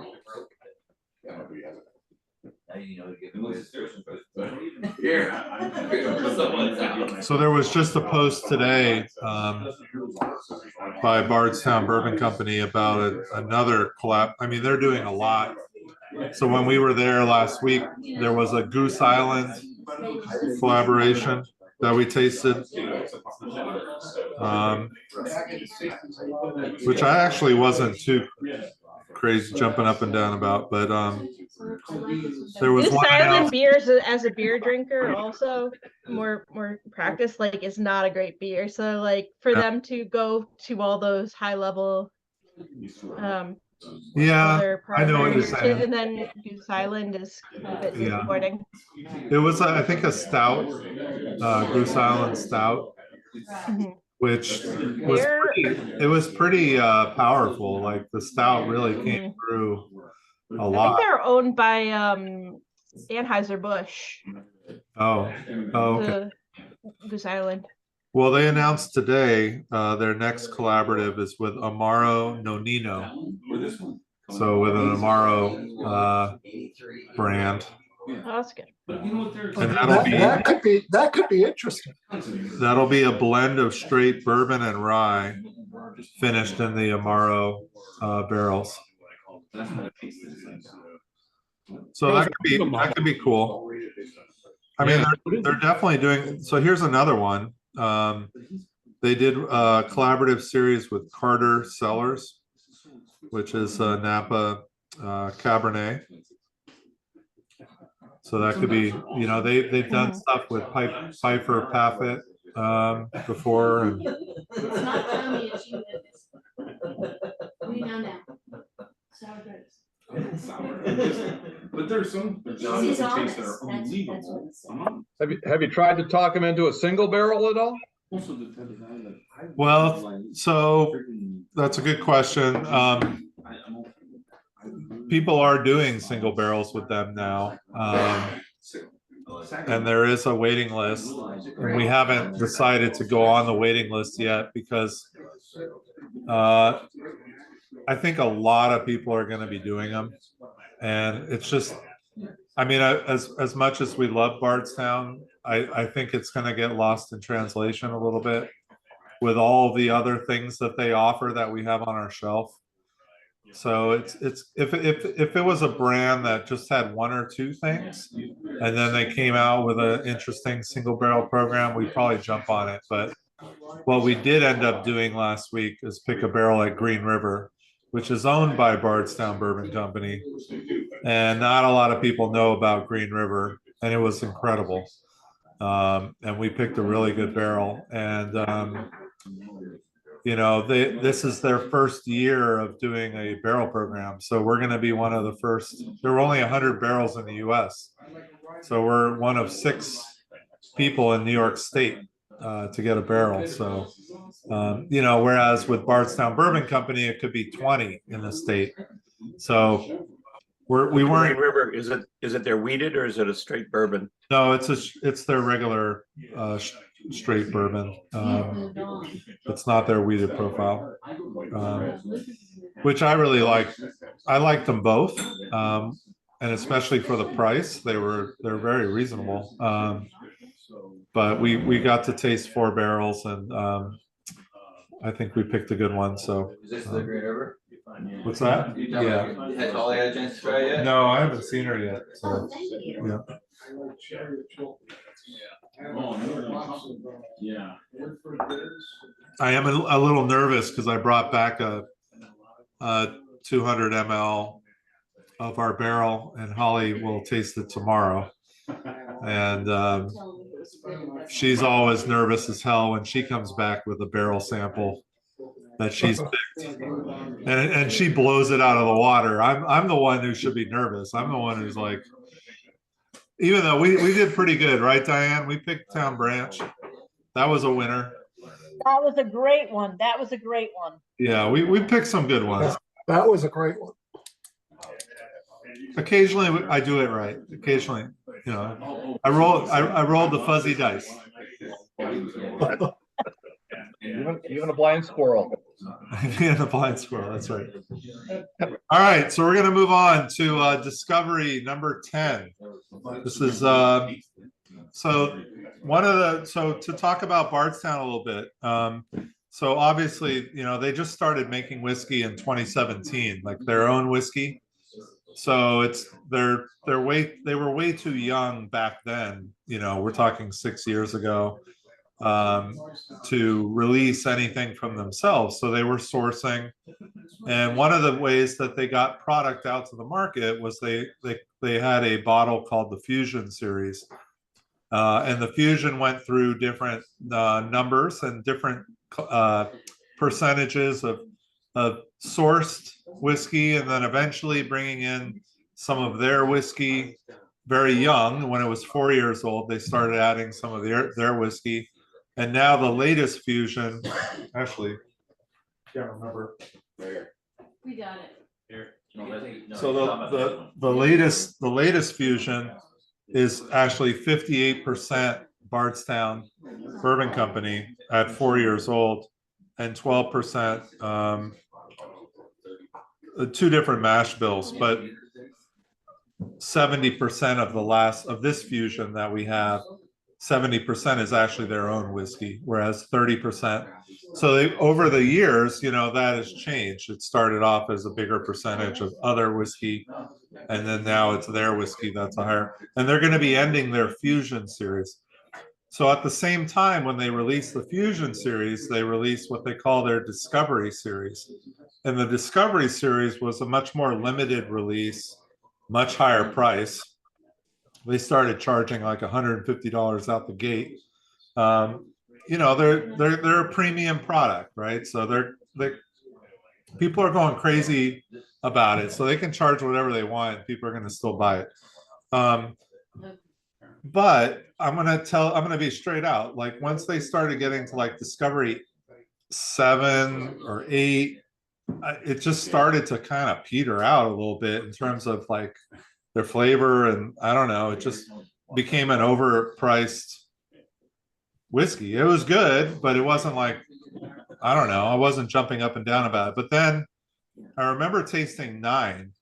Speaker 4: don't know. Now you know to get the
Speaker 1: So there was just a post today by Bardstown Bourbon Company about another collab. I mean, they're doing a lot. So when we were there last week, there was a Goose Island collaboration that we tasted, which I actually wasn't too crazy jumping up and down about, but there was
Speaker 6: Goose
Speaker 1: one
Speaker 6: Island
Speaker 1: announced-
Speaker 6: beers as a beer drinker also more practice, like, is not a great beer. So like for them to go to all those high level
Speaker 1: Yeah,
Speaker 6: other
Speaker 1: I know what you're
Speaker 6: partners,
Speaker 1: saying.
Speaker 6: and then Goose Island is a bit
Speaker 1: Yeah.
Speaker 6: disappointing.
Speaker 1: It was, I think, a stout, Goose Island stout,
Speaker 6: Mhm.
Speaker 1: which was it was pretty powerful. Like the stout really came through a
Speaker 6: I think
Speaker 1: lot.
Speaker 6: they're owned by Anheuser-Busch,
Speaker 1: Oh, okay.
Speaker 6: the Goose Island.
Speaker 1: Well, they announced today their next collaborative is with Amaro Nonino. So with an Amaro brand.
Speaker 6: Oh, that's good.
Speaker 1: And
Speaker 3: that could be interesting.
Speaker 1: that'll be a blend of straight bourbon and rye finished in the Amaro barrels. So that could be cool. I mean, they're definitely doing. So here's another one. They did a collaborative series with Carter Cellars, which is Napa Cabernet. So that could be, you know, they've done stuff with Pfeiffer Paffett before. And
Speaker 10: It's not Tommy, it's you. We know now. Sour grapes.
Speaker 9: But But there's some
Speaker 10: He's
Speaker 9: tastes that
Speaker 10: honest.
Speaker 9: are
Speaker 10: That's
Speaker 9: unbelievable.
Speaker 10: what it's.
Speaker 8: Have you tried to talk him into a single barrel at all?
Speaker 9: Also the type of guy that I
Speaker 1: Well, so that's a good question. People are doing single barrels with them now. And there is a waiting list. And we haven't decided to go on the waiting list yet because I think a lot of people are going to be doing them. And it's just, I mean, as much as we love Bardstown, I think it's going to get lost in translation a little bit with all the other things that they offer that we have on our shelf. So it's if it was a brand that just had one or two things and then they came out with an interesting single barrel program, we'd probably jump on it. But what we did end up doing last week is pick a barrel at Green River, which is owned by Bardstown Bourbon Company. And not a lot of people know about Green River, and it was incredible. And we picked a really good barrel. And you know, this is their first year of doing a barrel program. So we're going to be one of the first. There were only 100 barrels in the US. So we're one of 6 people in New York State to get a barrel. So, you know, whereas with Bardstown Bourbon Company, it could be 20 in the state. So we weren't.
Speaker 2: Green River, is it their weeded or is it a straight bourbon?
Speaker 1: No, it's their regular straight bourbon. It's not their weeded profile, which I really like. I liked them both, and especially for the price, they're very reasonable. But we got to taste 4 barrels, and I think we picked a good one. So
Speaker 4: Is this the Green River?
Speaker 1: what's that? Yeah.
Speaker 4: Has Holly had a chance to try it yet?
Speaker 1: No, I haven't seen her yet. So
Speaker 10: Oh, thank you.
Speaker 1: yeah.
Speaker 9: Yeah.
Speaker 1: I am a little nervous because I brought back a 200 ml of our barrel, and Holly will taste it tomorrow. And she's always nervous as hell when she comes back with a barrel sample that she's picked, and she blows it out of the water. I'm the one who should be nervous. I'm the one who's like, even though we did pretty good, right, Diane? We picked Town Branch. That was a winner.
Speaker 13: That was a great one. That was a great one.
Speaker 1: Yeah, we picked some good ones.
Speaker 3: That was a great one.
Speaker 1: Occasionally I do it right. Occasionally, you know, I rolled the fuzzy dice.
Speaker 8: Even a blind squirrel.
Speaker 1: Even a blind squirrel, that's right. All right, so we're gonna move on to Discovery number 10. This is so to talk about Bardstown a little bit. So obviously, you know, they just started making whiskey in 2017, like their own whiskey. So they were way too young back then. You know, we're talking 6 years ago, to release anything from themselves. So they were sourcing, and one of the ways that they got product out to the market was they had a bottle called the Fusion series, and the Fusion went through different numbers and different percentages of sourced whiskey, and then eventually bringing in some of their whiskey very young. When it was 4 years old, they started adding some of their whiskey. And now the latest Fusion, actually, can't remember.
Speaker 10: We got it.
Speaker 4: Here.
Speaker 1: So the latest Fusion is actually 58% Bardstown Bourbon Company at 4 years old, and 12% two different mash bills, but 70% of this Fusion that we have, 70% is actually their own whiskey, whereas 30%. So over the years, you know, that has changed. It started off as a bigger percentage of other whiskey, and then now it's their whiskey that's higher. And they're going to be ending their Fusion series. So at the same time, when they release the Fusion series, they release what they call their Discovery series. And the Discovery series was a much more limited release, much higher price. They started charging like $150 out the gate. You know, they're a premium product, right? So people are going crazy about it, so they can charge whatever they want. People are going to still buy it. But I'm going to be straight out. Like once they started getting to like Discovery 7 or 8, it just started to kind of peter out a little bit in terms of like their flavor. And I don't know, it just became an overpriced whiskey. It was good, but it wasn't like, I don't know, I wasn't jumping up and down about it. But then I remember tasting 9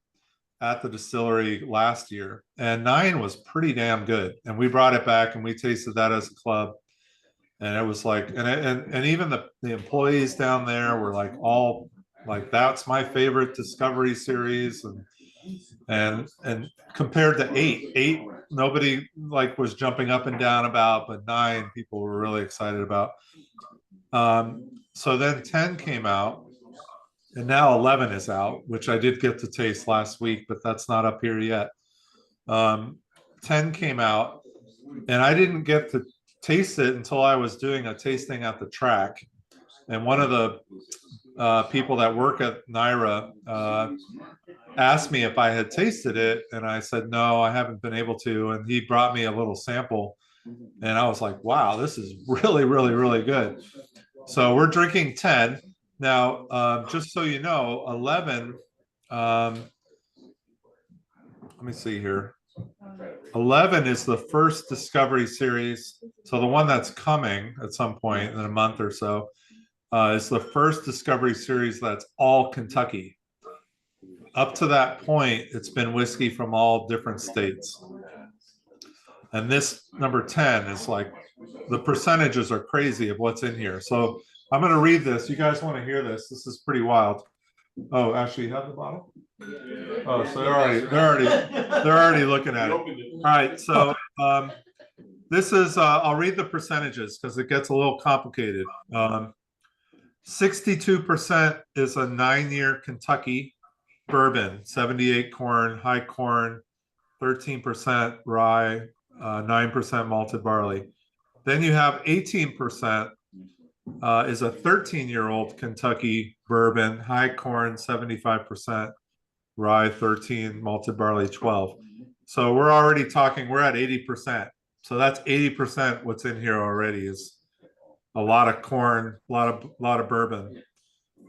Speaker 1: at the distillery last year, and 9 was pretty damn good. And we brought it back and we tasted that as a club. And it was like, and even the employees down there were like all like, that's my favorite Discovery series. And compared to 8, nobody like was jumping up and down about, but 9 people were really excited about. So then 10 came out, and now 11 is out, which I did get to taste last week, but that's not up here yet. 10 came out, and I didn't get to taste it until I was doing a tasting at the track. And one of the people that work at Naira asked me if I had tasted it, and I said no, I haven't been able to. And he brought me a little sample, and I was like, wow, this is really, really, really good. So we're drinking 10 now. Just so you know, 11. Let me see here. 11 is the first Discovery series. So the one that's coming at some point in a month or so is the first Discovery series that's all Kentucky. Up to that point, it's been whiskey from all different states. And this number 10 is like, the percentages are crazy of what's in here. So I'm going to read this. You guys want to hear this? This is pretty wild. Oh, actually, you have the bottle? Oh, so they're already looking at it. All right, so this is I'll read the percentages because it gets a little complicated. 62% is a 9-year Kentucky bourbon, 78 corn, high corn, 13% rye, 9% malted barley. Then you have 18% is a 13-year-old Kentucky bourbon, high corn, 75%, rye 13, malted barley 12. So we're already talking, we're at 80%. So that's 80% what's in here already is a lot of corn, a lot of bourbon,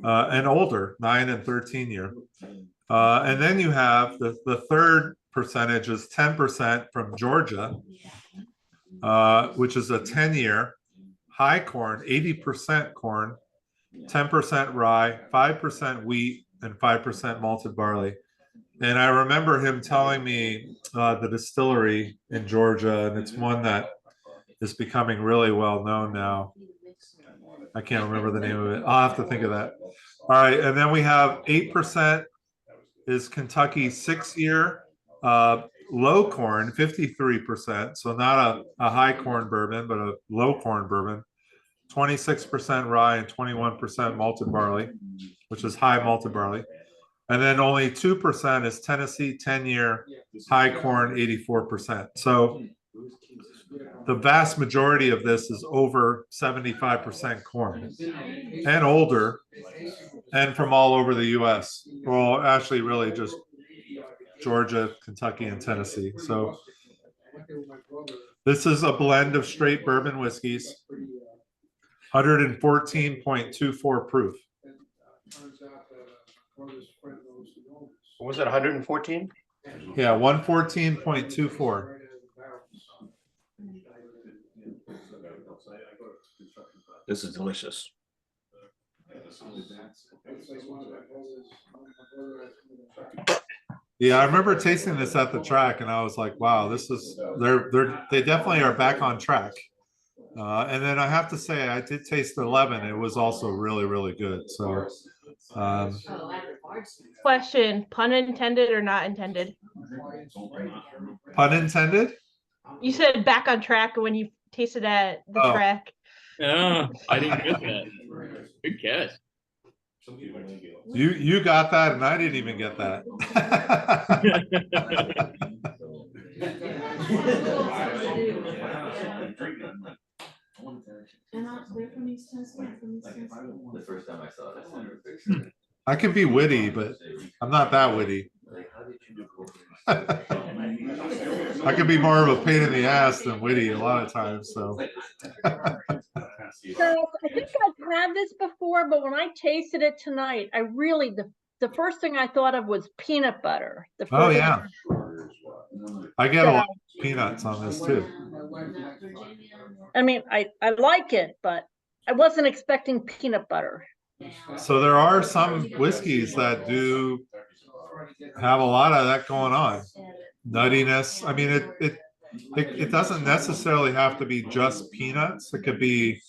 Speaker 1: and older, 9 and 13 year. And then you have the third percentage is 10% from Georgia, which is a 10-year high corn, 80% corn, 10% rye, 5% wheat, and 5% malted barley. And I remember him telling me the distillery in Georgia, and it's one that is becoming really well known now. I can't remember the name of it. I'll have to think of that. All right, and then we have 8% is Kentucky 6-year low corn, 53%. So not a high corn bourbon, but a low corn bourbon. 26% rye and 21% malted barley, which is high malted barley. And then only 2% is Tennessee 10-year high corn, 84%. So the vast majority of this is over 75% corn and older and from all over the US. Well, actually really just Georgia, Kentucky, and Tennessee. So this is a blend of straight bourbon whiskeys, 114.24 proof.
Speaker 2: Was it 114?
Speaker 1: Yeah, 114.24.
Speaker 2: This is delicious.
Speaker 1: Yeah, I remember tasting this at the track, and I was like, "Wow, this is they definitely are back on track." And then I have to say, I did taste the 11. It was also really, really good. So,
Speaker 6: Question: pun intended or not intended?
Speaker 1: Pun intended?
Speaker 6: You said back on track when you tasted at the track.
Speaker 7: Oh, I didn't get that. Good catch.
Speaker 1: You got that, and I didn't even get that.
Speaker 4: The first time I saw it, I sent her a picture.
Speaker 1: I can be witty, but I'm not that witty. I can be more of a pain in the ass than witty a lot of times. So
Speaker 13: Charles, I think I've had this before, but when I tasted it tonight, I really, the first thing I thought of was peanut butter.
Speaker 1: oh yeah, I get a lot of peanuts on this too.
Speaker 13: I mean, I like it, but I wasn't expecting peanut butter.
Speaker 1: So there are some whiskeys that do have a lot of that going on. Nuttiness. I mean, it doesn't necessarily have to be just peanuts. It could be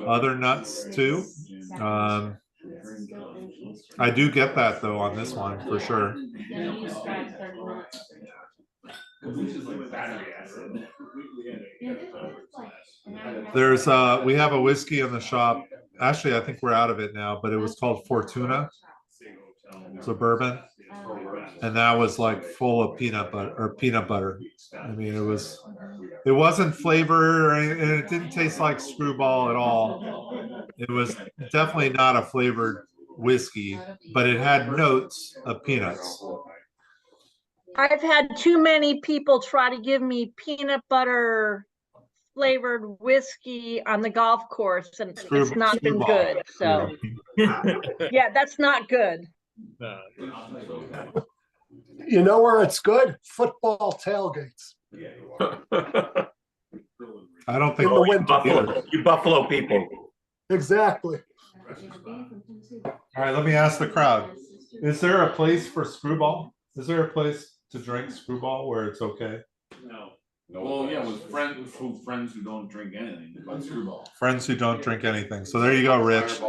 Speaker 1: other nuts too. I do get that though on this one for sure. There's we have a whiskey in the shop. Actually, I think we're out of it now, but it was called Fortuna. It's a bourbon, and that was like full of peanut butter. I mean, it wasn't flavored, and it didn't taste like screwball at all. It was definitely not a flavored whiskey, but it had notes of peanuts.
Speaker 13: I've had too many people try to give me peanut butter flavored whiskey on the golf course, and it's not been good. So yeah, that's not good.
Speaker 3: You know where it's good? Football tailgates.
Speaker 1: I don't think
Speaker 2: you Buffalo people.
Speaker 3: Exactly.
Speaker 1: All right, let me ask the crowd. Is there a place for screwball? Is there a place to drink screwball where it's okay?
Speaker 9: No. Well, yeah, with friends who don't drink anything, but screwball.
Speaker 1: Friends who don't drink anything. So there you go, Rich.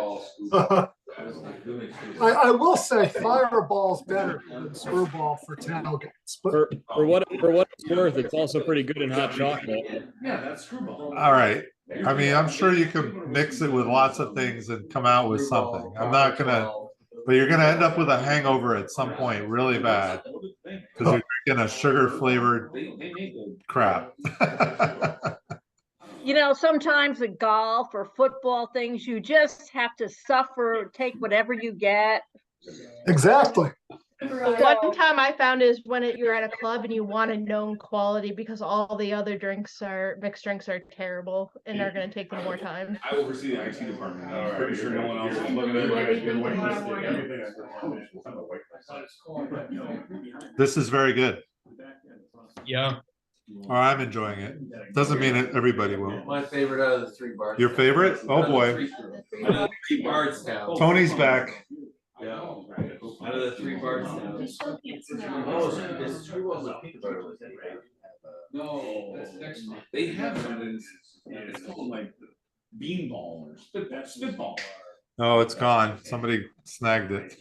Speaker 3: I will say Fireball's better than Screwball for tailgates. But
Speaker 14: for what it's worth, it's also pretty good in hot chocolate.
Speaker 9: Yeah, that's screwball.
Speaker 1: All right. I mean, I'm sure you can mix it with lots of things and come out with something. I'm not gonna, but you're gonna end up with a hangover at some point really bad because you're drinking a sugar flavored crap.
Speaker 13: You know, sometimes at golf or football things, you just have to suffer, take whatever you get.
Speaker 3: Exactly.
Speaker 6: The one time I found is when you're at a club and you want a known quality because all the other mixed drinks are terrible and are going to take them more time.
Speaker 9: I oversee the IT department. I'm pretty sure no one else is looking at it.
Speaker 1: This is very good.
Speaker 7: Yeah.
Speaker 1: Or I'm enjoying it. Doesn't mean it, everybody will.
Speaker 4: My favorite out of the three bars.
Speaker 1: Your favorite? Oh boy.
Speaker 4: Bardstown.
Speaker 1: Tony's back.
Speaker 4: Yeah. Out of the three Bardstown. Oh, this screwball with peanut butter was it, right?
Speaker 9: No, that's next month. They have something. It's called like beanball or spitball.
Speaker 1: Oh, it's gone. Somebody snagged it.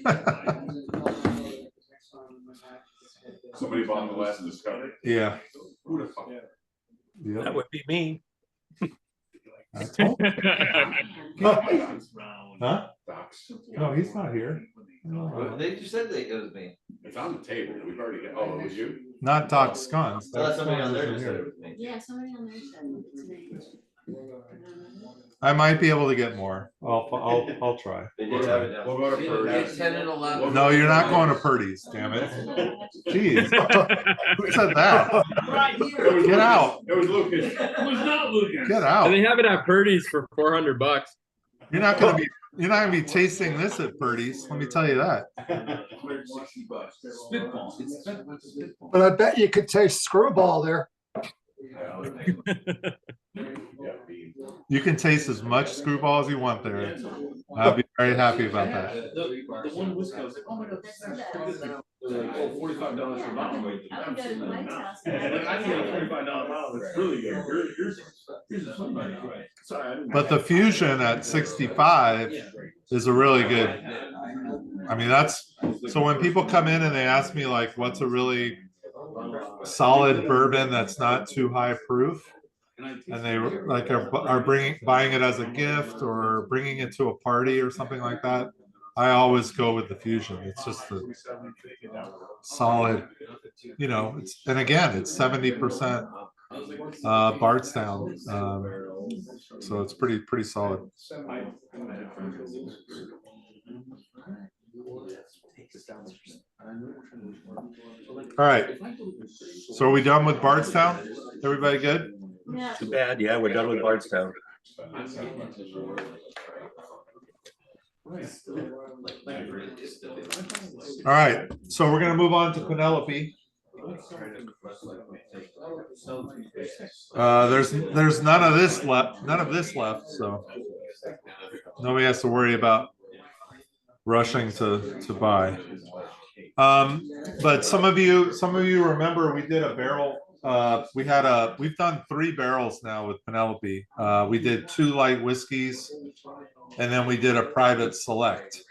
Speaker 9: Somebody bought the last Discovery.
Speaker 1: Yeah.
Speaker 9: Who the fuck?
Speaker 1: Yeah.
Speaker 2: That would be me.
Speaker 1: I told you. Huh? No, he's not here.
Speaker 4: They just said it was me.
Speaker 9: It's on the table. We've already got. Oh, it was you.
Speaker 1: Not Doc Scones.
Speaker 4: I thought somebody on there just said it was me.
Speaker 10: Yeah, somebody on there said it's me.
Speaker 1: I might be able to get more. I'll try.
Speaker 4: They did have it down.
Speaker 9: We'll go to Purdy's.
Speaker 4: 10 and 11.
Speaker 1: No, you're not going to Purdy's, damn it. Jeez. Who said that?
Speaker 9: Right here.
Speaker 1: Get out.
Speaker 9: It was Lucas. It was not Lucas.
Speaker 1: Get out.
Speaker 7: And they have it at Purdy's for $400.
Speaker 1: You're not gonna be tasting this at Purdy's. Let me tell you that.
Speaker 9: Spitball. It's spitball.
Speaker 3: I bet you could taste Screwball there.
Speaker 1: You can taste as much screwball as you want there. I'll be very happy about that.
Speaker 9: The one whiskey, I was like, oh my god, that's pretty good. $45 for a bottle. Like, absolutely not. I think a $45 bottle is really good. Here's somebody. Sorry.
Speaker 1: But the Fusion at 65 is a really good. I mean, that's so when people come in and they ask me like, what's a really solid bourbon that's not too high proof, and they like are buying it as a gift or bringing it to a party or something like that, I always go with the Fusion. It's just a solid, you know. It's, and again, it's 70% Bardstown, so it's pretty solid. All right. So are we done with Bardstown? Everybody good?
Speaker 2: Too bad. Yeah, we're done with Bardstown.
Speaker 1: All right. So we're gonna move on to Penelope. There's none of this left, so nobody has to worry about rushing to buy. But some of you remember we did a barrel. We've done 3 barrels now with Penelope. We did 2 light whiskeys, and then we did a private select,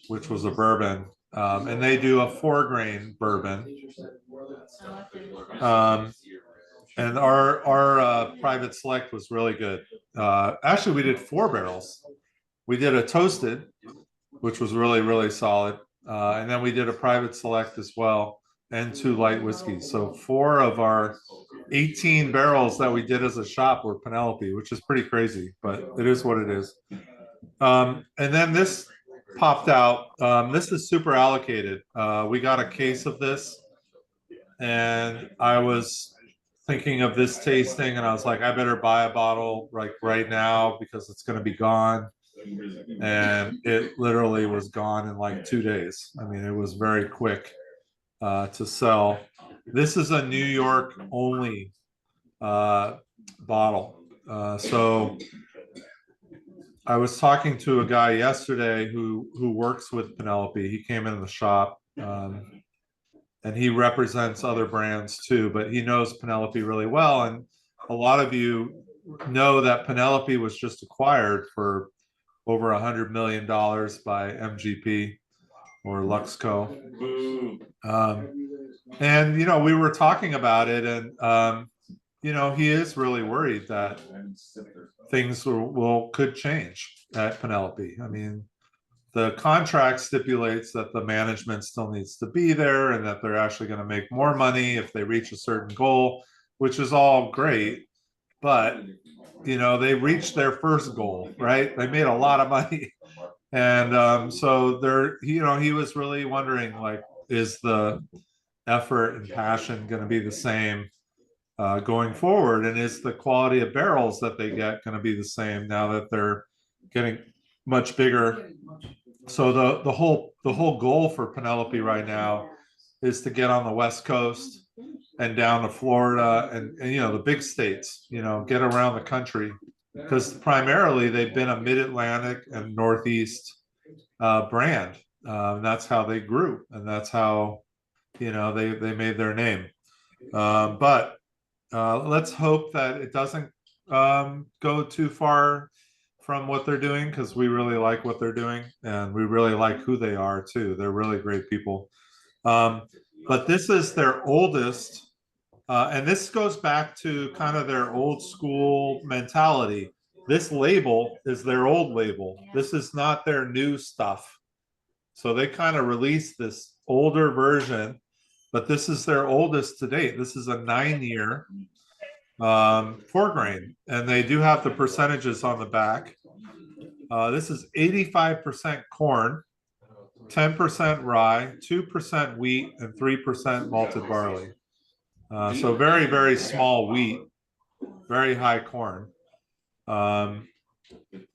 Speaker 1: which was a bourbon. And they do a 4-grain bourbon. And our private select was really good. Actually, we did 4 barrels. We did a toasted, which was really, really solid. And then we did a private select as well, and 2 light whiskeys. So 4 of our 18 barrels that we did as a shop were Penelope, which is pretty crazy, but it is what it is. And then this popped out. This is super allocated. We got a case of this, and I was thinking of this tasting, and I was like, I better buy a bottle like right now because it's going to be gone. And it literally was gone in like 2 days. I mean, it was very quick to sell. This is a New York only bottle. So I was talking to a guy yesterday who works with Penelope. He came in the shop, and he represents other brands too, but he knows Penelope really well. And a lot of you know that Penelope was just acquired for over $100 million by MGP or Luxco. And, you know, we were talking about it, and, you know, he is really worried that things could change at Penelope. I mean, the contract stipulates that the management still needs to be there and that they're actually going to make more money if they reach a certain goal, which is all great. But, you know, they reached their first goal, right? They made a lot of money. And so he was really wondering, like, is the effort and passion going to be the same going forward? And is the quality of barrels that they get going to be the same now that they're getting much bigger? So the whole goal for Penelope right now is to get on the West Coast and down to Florida and you know, the big states, you know, get around the country, because primarily they've been a mid-Atlantic and Northeast brand. That's how they grew, and that's how, you know, they made their name. But let's hope that it doesn't go too far from what they're doing, because we really like what they're doing, and we really like who they are too. They're really great people. But this is their oldest, and this goes back to kind of their old school mentality. This label is their old label. This is not their new stuff. So they kind of released this older version, but this is their oldest to date. This is a 9-year 4-grain, and they do have the percentages on the back. This is 85% corn, 10% rye, 2% wheat, and 3% malted barley. So very, very small wheat, very high corn.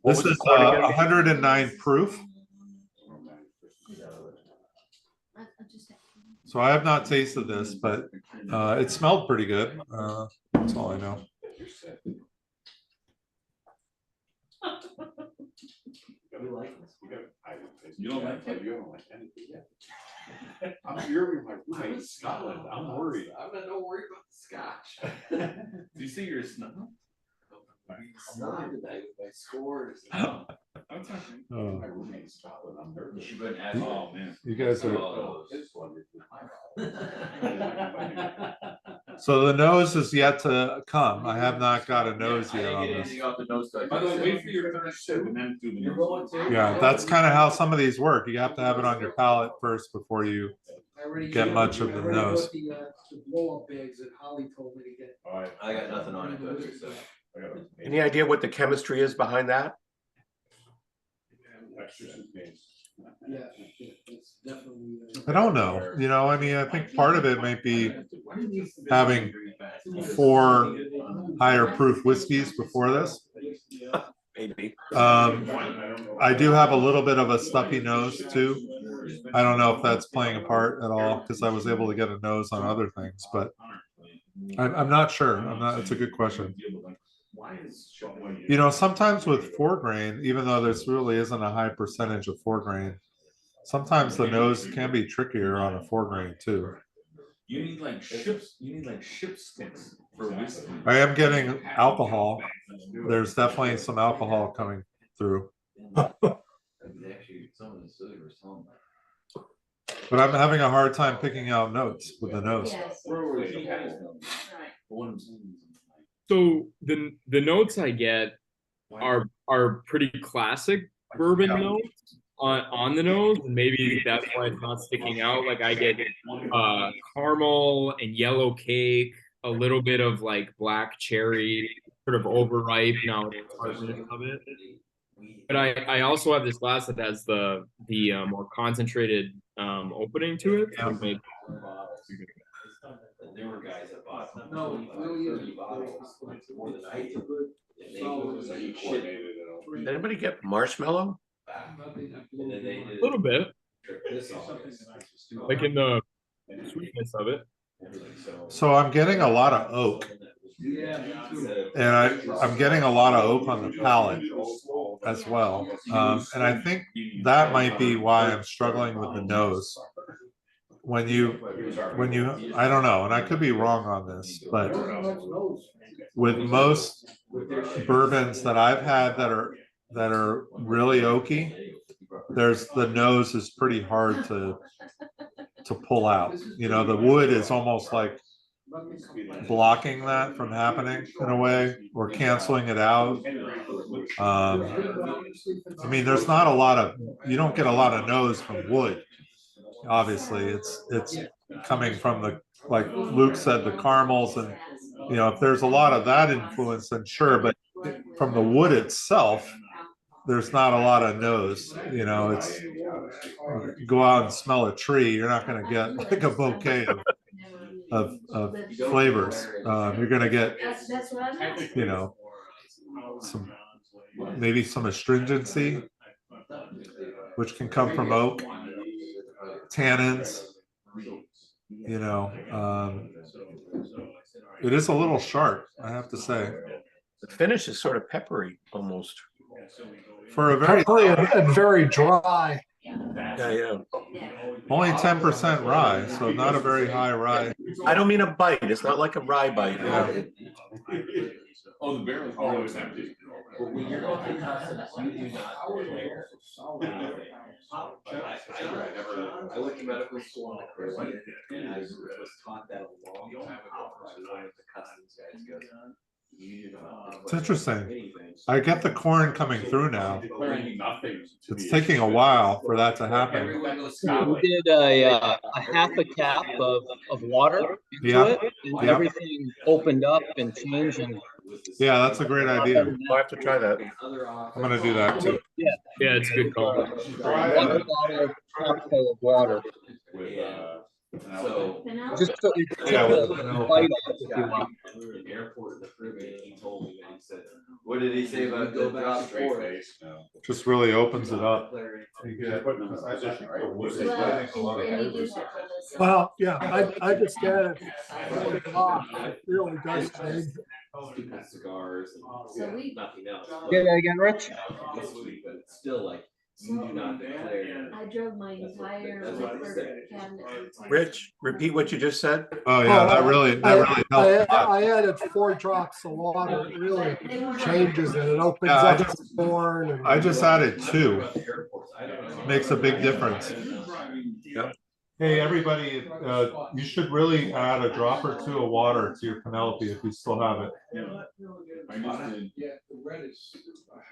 Speaker 1: This is 109 proof. So I have not tasted this, but it smelled pretty good. That's all I know.
Speaker 9: You don't like it? You don't like anything yet. You're in Scotland. I'm worried. I'm not worried about the Scotch. Do you see your snow? I scored.
Speaker 1: Oh.
Speaker 9: My roommate in Scotland. I'm nervous. Oh man.
Speaker 1: You guys are. So the nose is yet to come. I have not got a nose yet on this.
Speaker 9: By the way, wait for your third sip and then do the nose.
Speaker 1: Yeah, that's kind of how some of these work. You have to have it on your palate first before you get much of the nose.
Speaker 12: The blow-up bags that Holly told me to get.
Speaker 9: All right.
Speaker 4: I got nothing on it, so.
Speaker 2: Any idea what the chemistry is behind that?
Speaker 12: Yeah, it's definitely.
Speaker 1: I don't know. You know, I mean, I think part of it might be having 4 higher proof whiskeys before this.
Speaker 2: Maybe.
Speaker 1: I do have a little bit of a stuffy nose too. I don't know if that's playing a part at all because I was able to get a nose on other things, but I'm not sure. I'm not. It's a good question. You know, sometimes with 4 grain, even though this really isn't a high percentage of 4 grain, sometimes the nose can be trickier on a 4 grain too.
Speaker 9: You need like ships. You need like ship sticks for whiskey.
Speaker 1: I am getting alcohol. There's definitely some alcohol coming through. But I'm having a hard time picking out notes with the nose.
Speaker 7: So the notes I get are pretty classic bourbon notes on the nose, and maybe that's why it's not sticking out. Like I get caramel and yellow cake, a little bit of like black cherry, sort of overripe now tartness of it. But I also have this glass that has the more concentrated opening to it. So maybe,
Speaker 4: There were guys that bought
Speaker 12: No, it really is.
Speaker 4: more than I did.
Speaker 2: Did anybody get marshmallow?
Speaker 7: a little bit, like in the sweetness of it.
Speaker 1: So I'm getting a lot of oak, and I'm getting a lot of oak on the palate as well. And I think that might be why I'm struggling with the nose. When you, I don't know, and I could be wrong on this, but with most bourbons that I've had that are really oaky, the nose is pretty hard to pull out. You know, the wood is almost like blocking that from happening in a way, or canceling it out. I mean, there's not a lot of, you don't get a lot of nose from wood. Obviously, it's coming from the, like Luke said, the caramels, and you know, if there's a lot of that influence, then sure, but from the wood itself, there's not a lot of nose. You know, it's, you go out and smell a tree, you're not going to get like a bouquet of flavors. You're going to get, you know, some, maybe some astringency, which can come from oak, tannins, you know. It is a little sharp, I have to say.
Speaker 2: The finish is sort of peppery almost.
Speaker 1: For a very
Speaker 3: Peppery and very dry.
Speaker 2: Yeah.
Speaker 1: Only 10% rye, so not a very high rye.
Speaker 2: I don't mean a bite. It's not like a rye bite.
Speaker 1: Yeah.
Speaker 9: Oh, the barrel is always empty.
Speaker 4: But when you're going through customs, you do not declare anything. I went to medical school on the Caribbean, and I was taught that a long time ago. One of the customs guys goes, you do not
Speaker 1: It's interesting. I get the corn coming through now.
Speaker 9: nothing.
Speaker 1: It's taking a while for that to happen.
Speaker 11: We did a half a cap of water into it, and everything opened up and changed. And
Speaker 1: yeah, that's a great idea.
Speaker 2: I'll have to try that.
Speaker 1: I'm gonna do that too.
Speaker 11: Yeah,
Speaker 7: it's a good call.
Speaker 11: Water bottle chock full of water.
Speaker 4: So
Speaker 11: Just so you can take the bite off if you want.
Speaker 4: in airport in the Caribbean, he told me that he said, what did he say about the drop forward?
Speaker 1: Just really opens it up.
Speaker 3: Well, yeah, I just added it really does change.
Speaker 4: Cigars and nothing else.
Speaker 11: Say that again, Rich?
Speaker 4: But it's still like, you do not declare.
Speaker 10: I drove my entire liquor cabinet.
Speaker 2: Rich, repeat what you just said.
Speaker 1: Oh yeah, that really helps.
Speaker 3: I added 4 drops of water. It really changes it. It opens up the corn.
Speaker 1: I just added 2. Makes a big difference.
Speaker 2: Yep.
Speaker 1: Hey everybody, you should really add a drop or 2 of water to your Penelope if you still have it.
Speaker 9: I just did.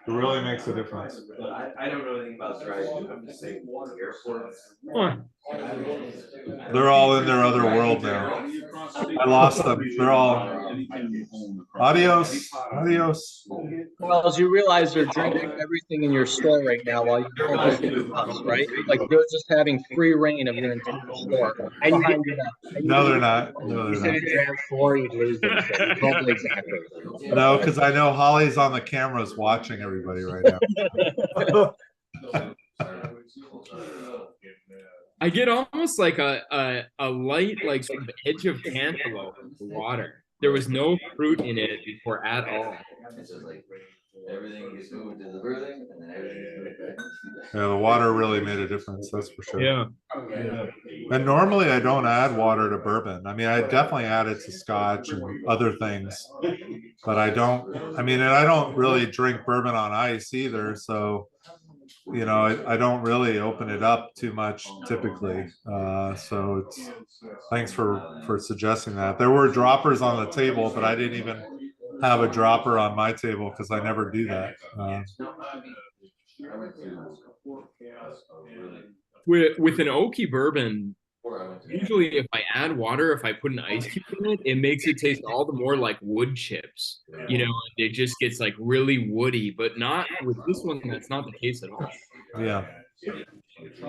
Speaker 1: It really makes a difference.
Speaker 4: I don't know anything about dry. I'm just saying airports.
Speaker 1: They're all in their other world now. I lost them. They're all adios, adios.
Speaker 11: Well, as you realize they're drinking everything in your store right now while you're focusing on us, right? Like they're just having free reign of your entire store behind your back.
Speaker 1: No, they're not. No,
Speaker 11: You
Speaker 1: they're
Speaker 11: said
Speaker 1: not.
Speaker 11: you drank 4, you'd lose them. So you told the exact
Speaker 1: No, because I know Holly's on the cameras watching everybody right now.
Speaker 7: I get almost like a light, like sort of edge of cantaloupe in the water. There was no fruit in it before at all.
Speaker 4: It's just like everything gets moved to the birthing, and then everything gets moved back.
Speaker 1: Yeah, the water really made a difference, that's for sure.
Speaker 7: Yeah.
Speaker 1: And normally I don't add water to bourbon. I mean, I definitely add it to scotch and other things, but I don't, I mean, and I don't really drink bourbon on ice either. So, you know, I don't really open it up too much typically. So it's, thanks for suggesting that. There were droppers on the table, but I didn't even have a dropper on my table because I never do that.
Speaker 7: With an oaky bourbon, usually if I add water, if I put an ice cube in it, it makes it taste all the more like wood chips. You know, it just gets like really woody, but not with this one. That's not the case at all.
Speaker 1: Yeah.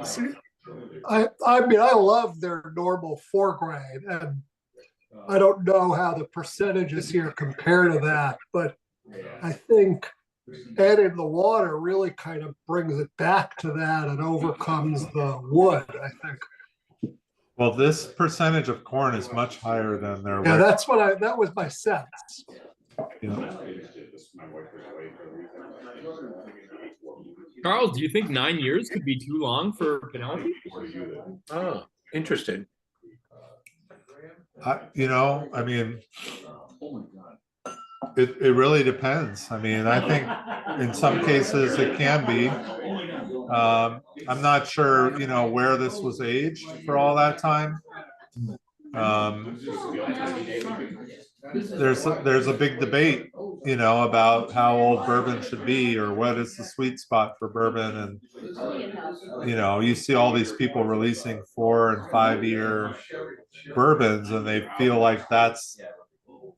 Speaker 3: See, I mean, I love their normal 4 grain, and I don't know how the percentages here compare to that, but I think adding the water really kind of brings it back to that and overcomes the wood, I think.
Speaker 1: Well, this percentage of corn is much higher than their.
Speaker 3: Yeah, that's what that was my sense.
Speaker 1: Yeah.
Speaker 7: Charles, do you think 9 years could be too long for Penelope?
Speaker 2: Oh, interesting.
Speaker 1: You know, I mean, it really depends. I mean, I think in some cases it can be. I'm not sure, you know, where this was aged for all that time. There's a big debate, you know, about how old bourbon should be or what is the sweet spot for bourbon. And, you know, you see all these people releasing 4 and 5 year bourbons and they feel like that's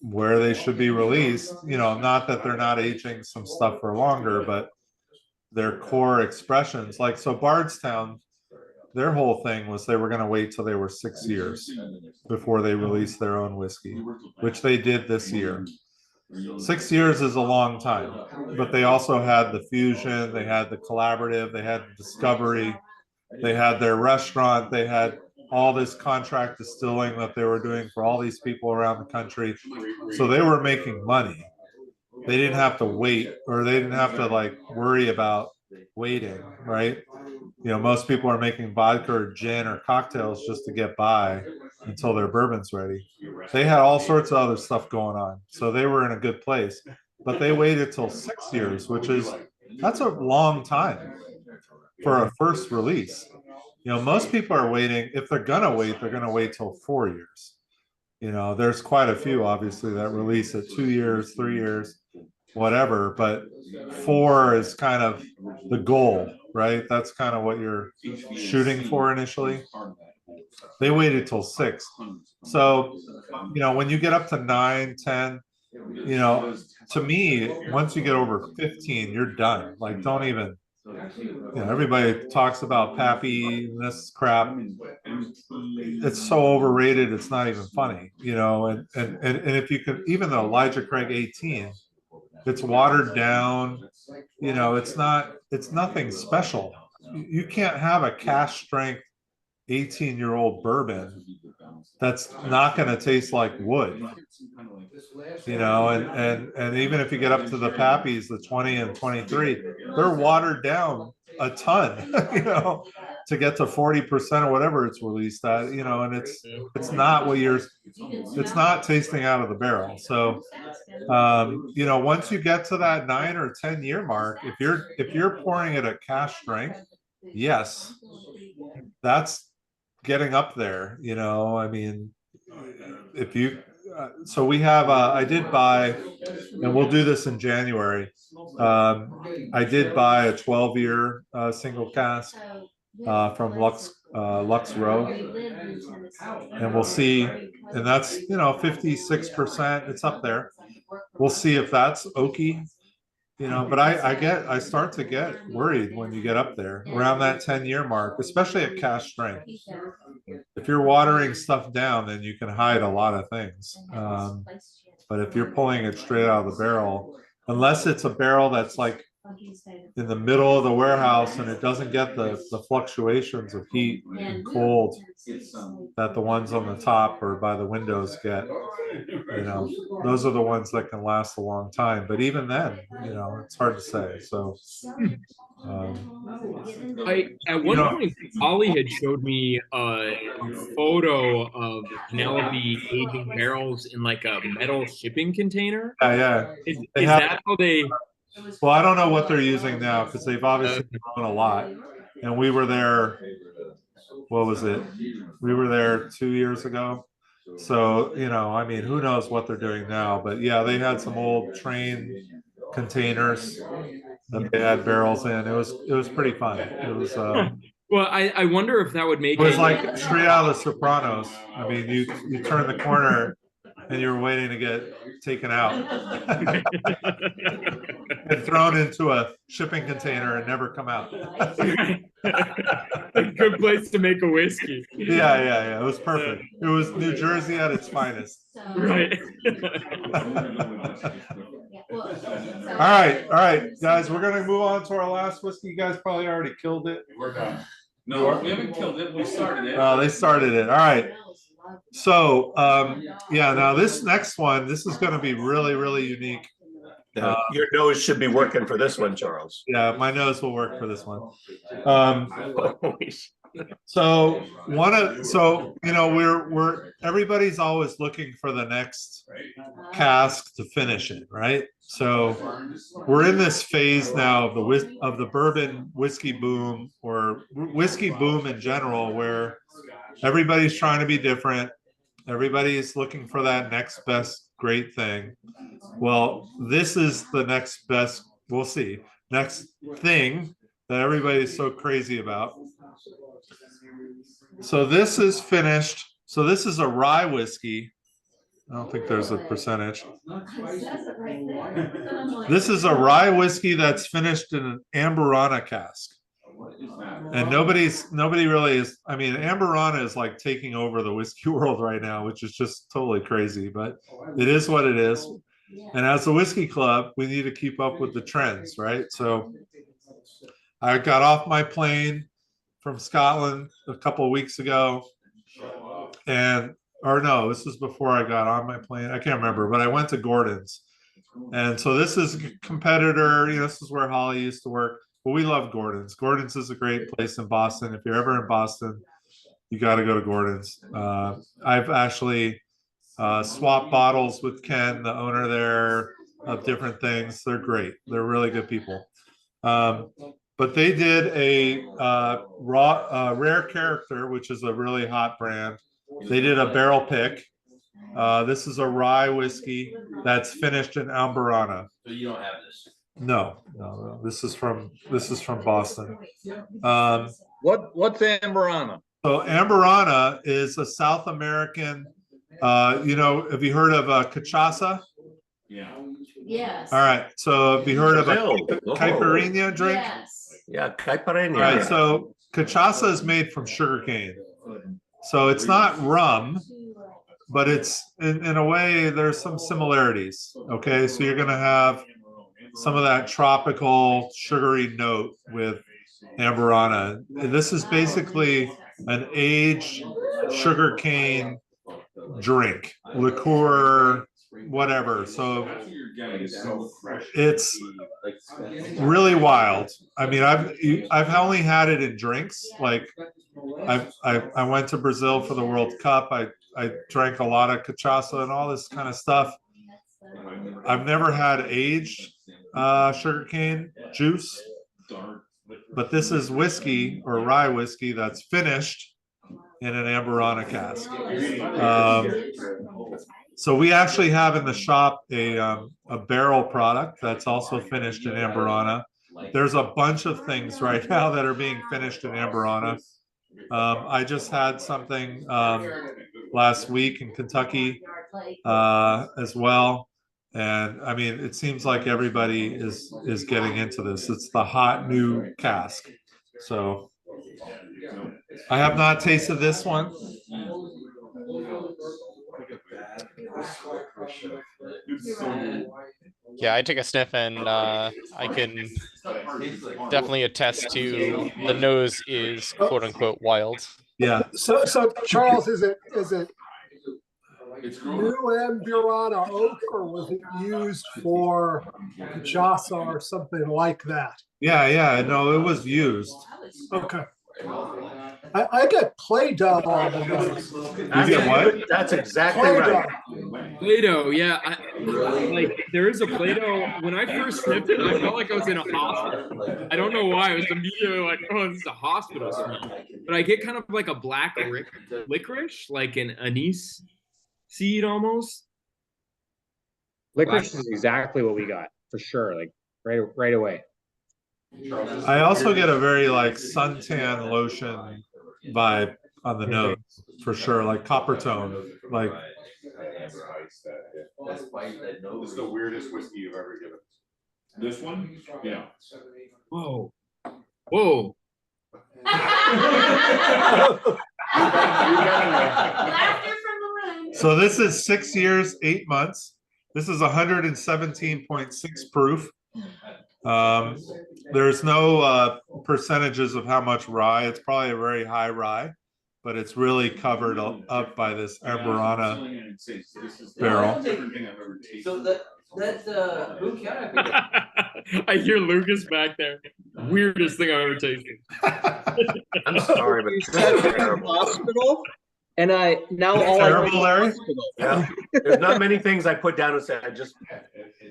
Speaker 1: where they should be released. You know, not that they're not aging some stuff for longer, but their core expressions, like, so Bardstown, their whole thing was they were going to wait till they were 6 years before they released their own whiskey, which they did this year. 6 years is a long time, but they also had the fusion, they had the collaborative, they had the discovery, they had their restaurant, they had all this contract distilling that they were doing for all these people around the country. So they were making money. They didn't have to wait, or they didn't have to like worry about waiting, right? You know, most people are making vodka or gin or cocktails just to get by until their bourbon's ready. They had all sorts of other stuff going on. So they were in a good place, but they waited till 6 years, that's a long time for a first release. You know, most people are waiting, if they're gonna wait till 4 years. You know, there's quite a few obviously that release at 2 years, 3 years, whatever, but 4 is kind of the goal, right? That's kind of what you're shooting for initially. They waited till 6. So, you know, when you get up to 9, 10, you know, to me, once you get over 15, you're done. Like, don't even, you know, everybody talks about Pappy and this crap. It's so overrated, it's not even funny, you know, and if you could, even though Elijah Craig 18, it's watered down, you know, it's nothing special. You can't have a cask strength 18-year-old bourbon that's not going to taste like wood, you know, and even if you get up to the Pappies, the 20 and 23, they're watered down a ton, you know, to get to 40% or whatever it's released at, you know, and it's not what it's not tasting out of the barrel. So, you know, once you get to that 9 or 10 year mark, if you're pouring it at cask strength, yes, that's getting up there, you know. I mean, so we have, I did buy, and we'll do this in January. I did buy a 12-year single cask from Lux Row, and we'll see, and that's, you know, 56%. It's up there. We'll see if that's oaky, you know, but I start to get worried when you get up there around that 10-year mark, especially at cask strength. If you're watering stuff down, then you can hide a lot of things. But if you're pulling it straight out of the barrel, unless it's a barrel that's like in the middle of the warehouse and it doesn't get the fluctuations of heat and cold that the ones on the top or by the windows get, you know, those are the ones that can last a long time. But even then, you know, it's hard to say. So
Speaker 7: at one point, Ollie had showed me a photo of Penelope aging barrels in like a metal shipping container.
Speaker 1: Yeah.
Speaker 7: Is that how they?
Speaker 1: Well, I don't know what they're using now because they've obviously grown a lot. And we were there, what was it? We were there 2 years ago. So, you know, I mean, who knows what they're doing now? But yeah, they had some old train containers that they had barrels in. It was pretty fun. It was
Speaker 7: well, I wonder if that would make
Speaker 1: it was like straight out of The Sopranos. I mean, you turn the corner and you're waiting to get taken out and thrown into a shipping container and never come out.
Speaker 7: A good place to make a whiskey.
Speaker 1: Yeah. It was perfect. It was New Jersey at its finest.
Speaker 7: Right.
Speaker 1: All right, guys, we're gonna move on to our last whiskey. You guys probably already killed it.
Speaker 9: We're done. No, we haven't killed it. We started it.
Speaker 1: They started it. All right. So yeah, now this next one, this is going to be really, really unique.
Speaker 2: Your nose should be working for this one, Charles.
Speaker 1: Yeah, my nose will work for this one. So you know, we're everybody's always looking for the next cask to finish it, right? So we're in this phase now of the bourbon whiskey boom, or whiskey boom in general, where everybody's trying to be different. Everybody's looking for that next best great thing. Well, this is the next best, we'll see, next thing that everybody's so crazy about. So this is finished. So this is a rye whiskey. I don't think there's a percentage. This is a rye whiskey that's finished in an Amburana cask. And nobody really is. I mean, Amburana is like taking over the whiskey world right now, which is just totally crazy, but it is what it is. And as a whiskey club, we need to keep up with the trends, right? So I got off my plane from Scotland a couple of weeks ago, or no, this was before I got on my plane. I can't remember, but I went to Gordon's. And so this is a competitor, you know, this is where Holly used to work. But we love Gordon's. Gordon's is a great place in Boston. If you're ever in Boston, you got to go to Gordon's. I've actually swapped bottles with Ken, the owner there, of different things. They're great. They're really good people. But they did a rare character, which is a really hot brand. They did a barrel pick. This is a rye whiskey that's finished in Amburana.
Speaker 4: So you don't have this?
Speaker 1: No. This is from Boston.
Speaker 8: What's Amburana?
Speaker 1: So Amburana is a South American. You know, have you heard of cachaça?
Speaker 4: Yeah.
Speaker 10: Yes.
Speaker 1: All right. So have you heard of a caipirinha drink?
Speaker 10: Yes.
Speaker 2: Yeah, caipirinha.
Speaker 1: All right. So cachaça is made from sugarcane. So it's not rum, but it's in a way there's some similarities. Okay, so you're gonna have some of that tropical sugary note with Amburana. This is basically an aged sugarcane drink, liqueur, whatever. So it's really wild. I mean, I've only had it in drinks. Like I went to Brazil for the World Cup. I drank a lot of cachaça and all this kind of stuff. I've never had aged sugarcane juice, but this is whiskey or rye whiskey that's finished in an Amburana cask. So we actually have in the shop a barrel product that's also finished in Amburana. There's a bunch of things right now that are being finished in Amburana. I just had something last week in Kentucky as well. And I mean, it seems like everybody is getting into this. It's the hot new cask. So I have not tasted this one.
Speaker 5: Yeah, I took a sniff and I can definitely attest to the nose is quote unquote wild.
Speaker 1: Yeah.
Speaker 3: So Charles, is it new Amburana oak, or was it used for cachaça or something like that?
Speaker 1: Yeah, no, it was used.
Speaker 3: Okay. I get Play-Doh on the nose.
Speaker 1: You get what?
Speaker 2: That's exactly right.
Speaker 7: Play-Doh, yeah. Like there is a Play-Doh. When I first sniffed it, I felt like I was in a hospital. I don't know why. I was immediately like, oh, this is a hospital smell. But I get kind of like a black licorice, like an anise seed almost.
Speaker 15: Licorice is exactly what we got for sure. Like right away.
Speaker 1: I also get a very like suntan lotion vibe on the nose for sure, like copper tone. Like
Speaker 9: This is the weirdest whiskey you've ever given. This one? Yeah.
Speaker 7: Whoa. Whoa.
Speaker 1: so this is 6 years, 8 months. This is 117.6 proof. There's no percentages of how much rye. It's probably a very high rye, but it's really covered up by this Amburana barrel.
Speaker 4: So that's who can
Speaker 7: I hear Lucas back there. Weirdest thing I've ever tasted.
Speaker 2: I'm sorry, but this is terrible.
Speaker 11: Hospital, and I now all
Speaker 1: terrible, Larry.
Speaker 2: Yeah. There's not many things I put down and say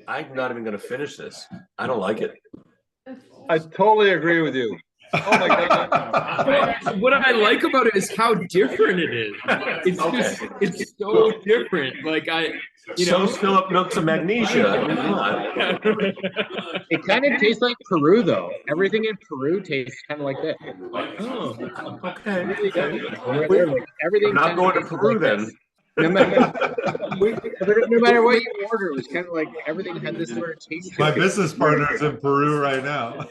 Speaker 2: I'm not even going to finish this. I don't like it.
Speaker 8: I totally agree with you. Oh my god!
Speaker 7: What I like about it is how different it is. It's just, it's so different. Like
Speaker 2: So's Philip Milks of magnesia.
Speaker 15: It kind of tastes like Peru, though. Everything in Peru tastes kind of like that.
Speaker 2: Oh, okay.
Speaker 15: Everything.
Speaker 2: I'm not going to Peru then.
Speaker 15: No matter what you order, it was kind of like everything had this sort of taste.
Speaker 1: My business partner's in Peru right now.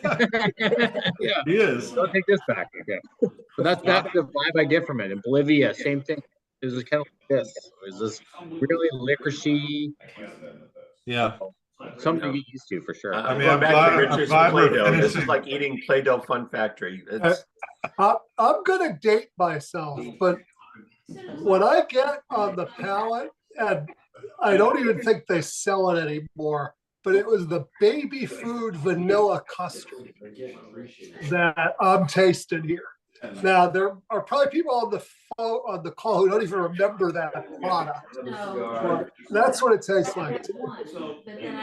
Speaker 15: Yeah,
Speaker 1: he is.
Speaker 15: Don't take this back. Okay, but that's the vibe I get from it. In Bolivia, same thing. It was kind of like this. It was this really licoricey.
Speaker 1: Yeah.
Speaker 15: Something to get used to for sure.
Speaker 2: I'm going back to Richard's Play-Doh. This is like eating Play-Doh Fun Factory.
Speaker 3: I'm gonna date myself, but what I get on the palate, and I don't even think they sell it anymore, but it was the baby food vanilla custard that I'm tasting here. Now there are probably people on the call who don't even remember that product. But that's what it tastes like too.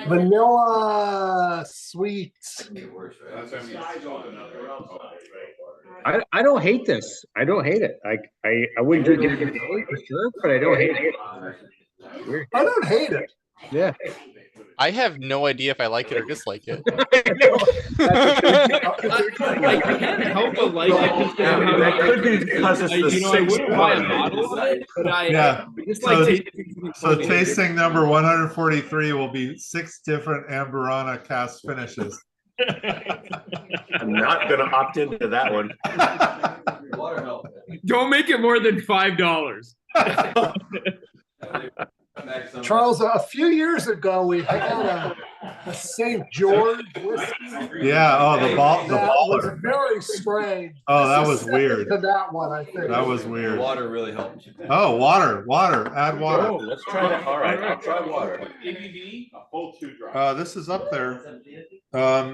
Speaker 3: Vanilla sweets.
Speaker 15: I don't hate this. I don't hate it. I wouldn't drink it every day for sure, but I don't hate it. Weird.
Speaker 3: I don't hate it.
Speaker 15: Yeah.
Speaker 5: I have no idea if I like it or dislike it.
Speaker 7: I can't help but like it.
Speaker 2: That could be because it's the
Speaker 7: I wouldn't buy a bottle of it, but I just like
Speaker 1: so tasting number 143 will be 6 different Amburana cask finishes.
Speaker 2: I'm not going to opt into that one.
Speaker 7: Don't make it more than $5.
Speaker 3: Charles, a few years ago, we had a St. George whiskey.
Speaker 1: Yeah, oh, the
Speaker 3: was
Speaker 1: baller.
Speaker 3: very strange.
Speaker 1: Oh, that was weird.
Speaker 3: To that one, I think.
Speaker 1: That was weird.
Speaker 12: Water really helped.
Speaker 1: Oh, water. Add water.
Speaker 2: Oh, let's try that. All right, I'll try water.
Speaker 1: This is up there.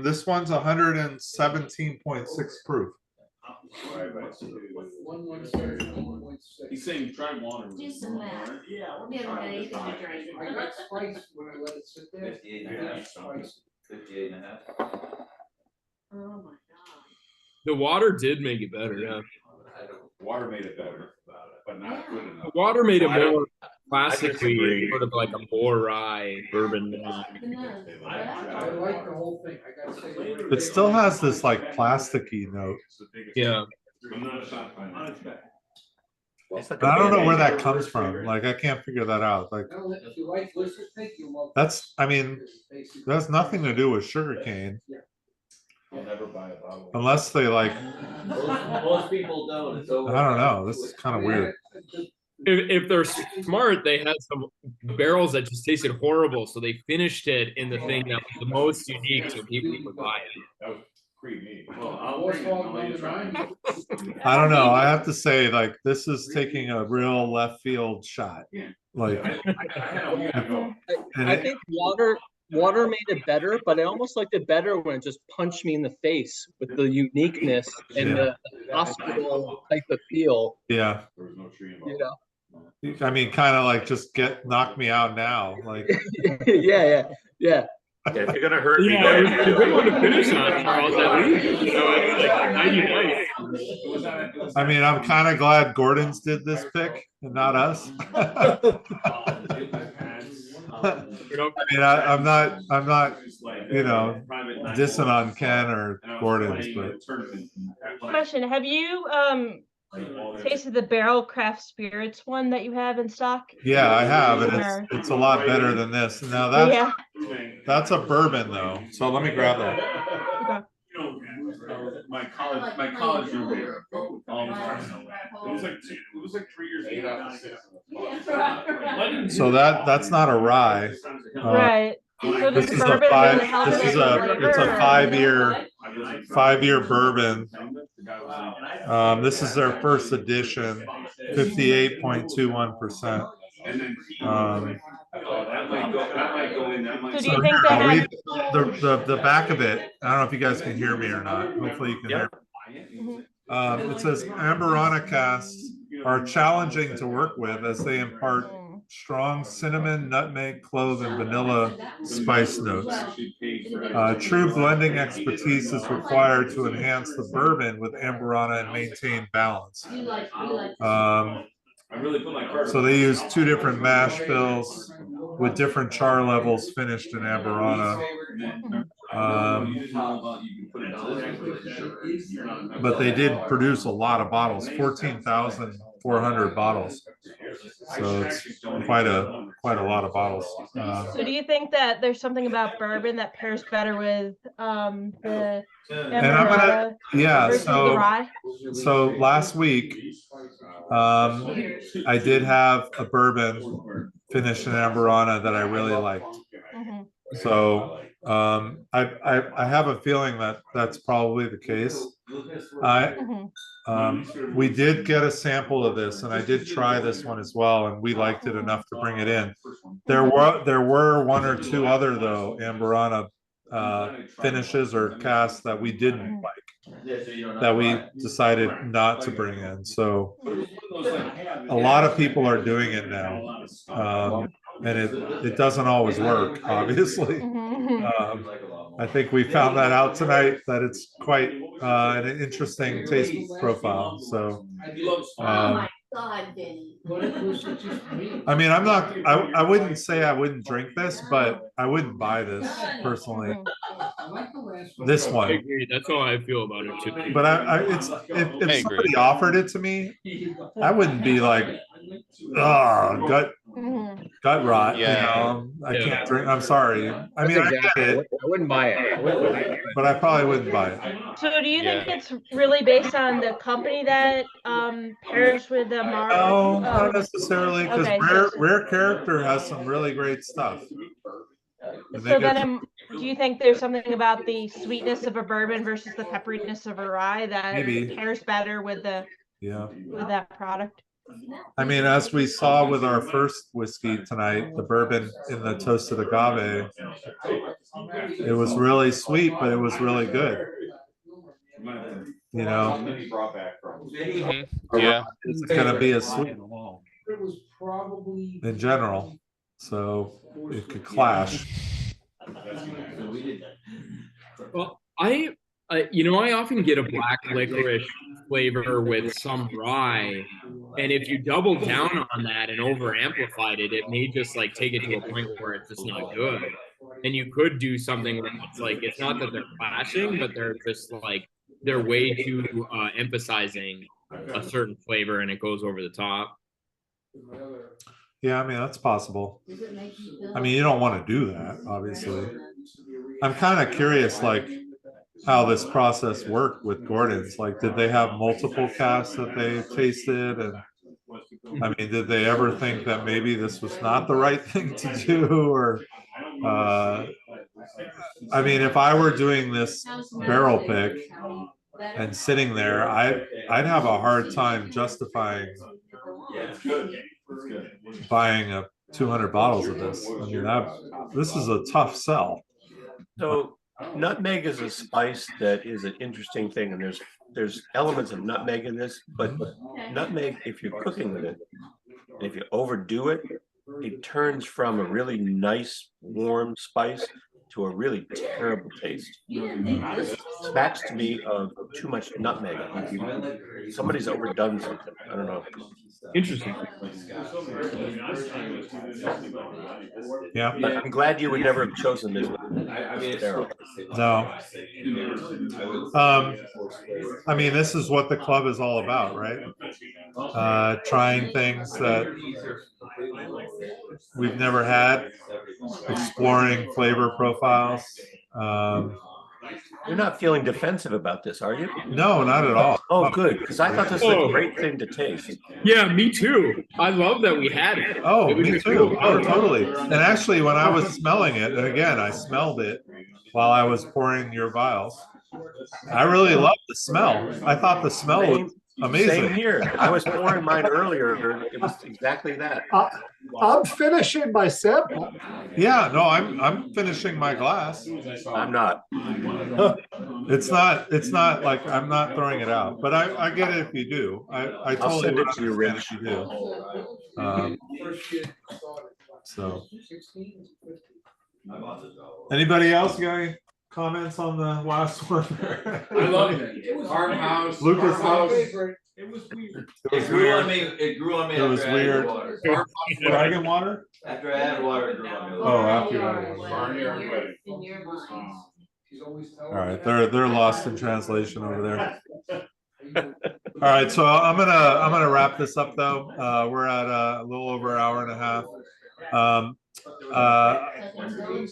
Speaker 1: This one's 117.6 proof.
Speaker 9: He's saying try water.
Speaker 10: Do some math. Yeah. We haven't had anything to drink.
Speaker 12: I got spice when I let it sit there.
Speaker 4: 58 and a half.
Speaker 10: Oh my god.
Speaker 7: The water did make it better, yeah.
Speaker 9: Water made it better, but not good enough.
Speaker 7: The water made it more classically
Speaker 2: disagree.
Speaker 7: sort of like a more rye bourbon.
Speaker 12: I like the whole thing, I gotta say.
Speaker 1: It still has this like plasticky note.
Speaker 7: Yeah.
Speaker 1: I don't know where that comes from. Like, I can't figure that out. Like,
Speaker 12: If you like blister pig, you love.
Speaker 1: that's, I mean, that's nothing to do with sugarcane.
Speaker 9: I'll never buy a bottle.
Speaker 1: Unless they like,
Speaker 4: Most people don't. It's over.
Speaker 1: I don't know. This is kind of weird.
Speaker 7: If they're smart, they had some barrels that just tasted horrible, so they finished it in the thing that was the most unique, so people would buy it.
Speaker 9: That was pre-me. Well, I'll bring it. I'll let you try.
Speaker 1: I don't know. I have to say, like, this is taking a real left field shot. Like,
Speaker 11: I think water made it better, but I almost liked it better when it just punched me in the face with the uniqueness and the hospital type of feel.
Speaker 1: yeah.
Speaker 11: You know?
Speaker 1: I mean, kind of like just knock me out now. Like,
Speaker 11: yeah.
Speaker 2: Yeah, if you're gonna hurt me,
Speaker 7: Yeah, it was a good one to finish on, Charles, at least. You know, it's like 99.
Speaker 1: I mean, I'm kind of glad Gordon's did this pick and not us. I mean, I'm not, you know, dissing on Ken or Gordon's, but
Speaker 6: Question: have you tasted the barrel craft spirits one that you have in stock?
Speaker 1: yeah, I have, and it's a lot better than this. Now that's a bourbon though. So let me grab that.
Speaker 6: Okay.
Speaker 9: My college roommate. It was like 3 years ago.
Speaker 1: So that's not a rye.
Speaker 6: Right. So
Speaker 1: This
Speaker 6: does
Speaker 1: is a
Speaker 6: bourbon
Speaker 1: five.
Speaker 6: really help
Speaker 1: This
Speaker 6: with
Speaker 1: is
Speaker 6: the
Speaker 1: a
Speaker 6: flavor,
Speaker 1: it's a
Speaker 6: or-
Speaker 1: 5-year bourbon. This is their first edition, 58.21%.
Speaker 6: So do you think they
Speaker 1: I'll
Speaker 6: have?
Speaker 1: read the back of it. I don't know if you guys can hear me or not. Hopefully you can hear me. It says Amburana casks are challenging to work with as they impart strong cinnamon, nutmeg, clove, and vanilla spice notes. True blending expertise is required to enhance the bourbon with Amburana and maintain balance. So they use 2 different mash bills with different char levels finished in Amburana. But they did produce a lot of bottles, 14,400 bottles. So it's quite a lot of bottles.
Speaker 6: So do you think that there's something about bourbon that pairs better with the Amburana versus the rye?
Speaker 1: So last week, I did have a bourbon finished in Amburana that I really liked. So I have a feeling that that's probably the case. We did get a sample of this, and I did try this one as well, and we liked it enough to bring it in. There were 1 or 2 other though Amburana finishes or casks that we didn't like, that we decided not to bring in. So a lot of people are doing it now, and it doesn't always work, obviously. I think we found that out tonight, that it's quite an interesting taste profile. So I mean, I wouldn't say I wouldn't drink this, but I wouldn't buy this personally. This one.
Speaker 7: I agree. That's how I feel about it too.
Speaker 1: But if somebody offered it to me, I wouldn't be like, oh, gut rot.
Speaker 5: Yeah.
Speaker 1: You know, I can't drink. I'm sorry. I mean, I get it.
Speaker 11: I wouldn't buy it.
Speaker 1: But I probably wouldn't buy it.
Speaker 6: So do you think it's really based on the company that pairs with the mark?
Speaker 1: No, not necessarily, because Rare Character has some really great stuff.
Speaker 6: So then, do you think there's something about the sweetness of a bourbon versus the pepperiness of a rye that pairs better with the with that product?
Speaker 1: I mean, as we saw with our first whiskey tonight, the bourbon in the toasted agave, it was really sweet, but it was really good. You know,
Speaker 5: yeah,
Speaker 1: it's gonna be a sweet in general, so it could clash.
Speaker 7: Well, I often get a black licorice flavor with some rye. And if you doubled down on that and over amplified it, it may just like take it to a point where it's just not good. And you could do something where it's like, it's not that they're clashing, but they're just like, they're way too emphasizing a certain flavor and it goes over the top.
Speaker 1: Yeah, I mean, that's possible. I mean, you don't want to do that, obviously. I'm kind of curious, like, how this process worked with Gordon's. Like, did they have multiple casks that they tasted? And I mean, did they ever think that maybe this was not the right thing to do? Or, I mean, if I were doing this barrel pick and sitting there, I'd have a hard time justifying buying 200 bottles of this. I mean, this is a tough sell.
Speaker 2: So nutmeg is a spice that is an interesting thing, and there's elements of nutmeg in this, but nutmeg, if you're cooking with it, and if you overdo it, it turns from a really nice warm spice to a really terrible taste. Smacks to me of too much nutmeg. Somebody's overdone something. I don't know.
Speaker 7: Interesting.
Speaker 1: Yeah.
Speaker 2: But I'm glad you would never have chosen this barrel.
Speaker 1: No. I mean, this is what the club is all about, right? Trying things that we've never had, exploring flavor profiles.
Speaker 2: You're not feeling defensive about this, are you?
Speaker 1: No, not at all.
Speaker 2: Oh, good, because I thought this was a great thing to taste.
Speaker 7: Yeah, me too. I love that we had it.
Speaker 1: Oh,
Speaker 7: it
Speaker 1: me too. Oh, totally. And actually, when I was smelling it, and again, I smelled it while I was pouring your vials. I really loved the smell. I thought the smell was amazing.
Speaker 2: Same here. I was pouring mine earlier. It was exactly that.
Speaker 3: I'm finishing my sample.
Speaker 1: Yeah, no, I'm finishing my glass.
Speaker 2: I'm not.
Speaker 1: It's not like I'm not throwing it out, but I get it if you do. I totally
Speaker 2: I'll send it to you, Rich.
Speaker 1: if you do. So anybody else got any comments on the last one?
Speaker 12: I loved it. Farmhouse.
Speaker 1: Lucas House.
Speaker 12: It was weird.
Speaker 4: It grew on me. It grew on me.
Speaker 1: It was
Speaker 4: after I added
Speaker 1: weird.
Speaker 4: water.
Speaker 1: Dragon water?
Speaker 4: After I added water, it grew on me.
Speaker 1: Oh, after you added water. All right, they're lost in translation over there. All right, so I'm gonna wrap this up though. We're at a little over an hour and a half.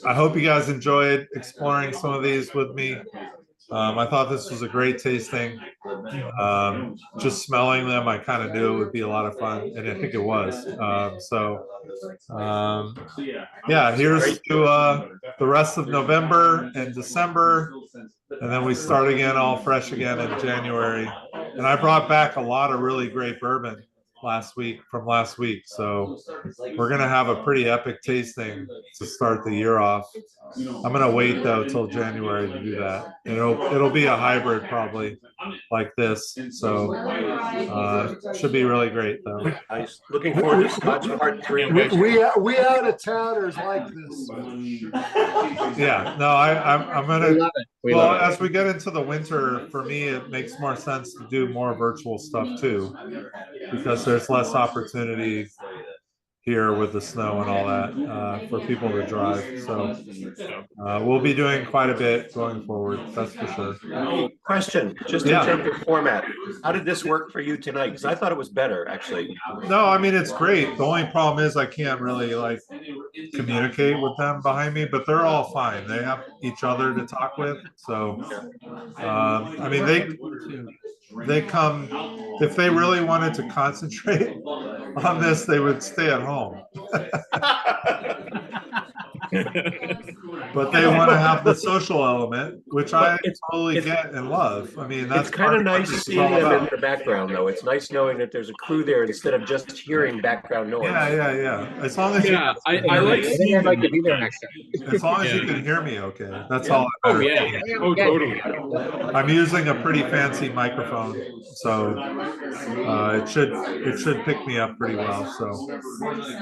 Speaker 1: I hope you guys enjoyed exploring some of these with me. I thought this was a great tasting. Just smelling them, I kind of knew it would be a lot of fun, and I think it was. Yeah, here's to the rest of November and December, and then we start again all fresh again in January. And I brought back a lot of really great bourbon from last week, so we're gonna have a pretty epic tasting to start the year off. I'm gonna wait though till January to do that, and it'll be a hybrid probably like this, so should be really great though.
Speaker 2: Nice. Looking forward to Scotch Part 3.
Speaker 3: We out of towners like this.
Speaker 1: Yeah, no, I'm gonna. Well, as we get into the winter, for me, it makes more sense to do more virtual stuff too, because there's less opportunity here with the snow and all that for people to drive. So we'll be doing quite a bit going forward, that's for sure.
Speaker 2: Hey, question, just in terms of format, how did this work for you tonight? Because I thought it was better, actually.
Speaker 1: No, I mean, it's great. The only problem is I can't really like communicate with them behind me, but they're all fine. They have each other to talk with. So, I mean, they come, if they really wanted to concentrate on this, they would stay at home. But they want to have the social element, which I totally get and love. I mean, that's
Speaker 2: it's kind of nice seeing them in the background, though. It's nice knowing that there's a crew there instead of just hearing background noise.
Speaker 1: Yeah. As long as
Speaker 7: I like.
Speaker 15: I think I'd like to be there next time.
Speaker 1: As long as you can hear me, okay. That's all.
Speaker 7: Oh yeah. Oh totally.
Speaker 1: I'm using a pretty fancy microphone, so it should pick me up pretty well. So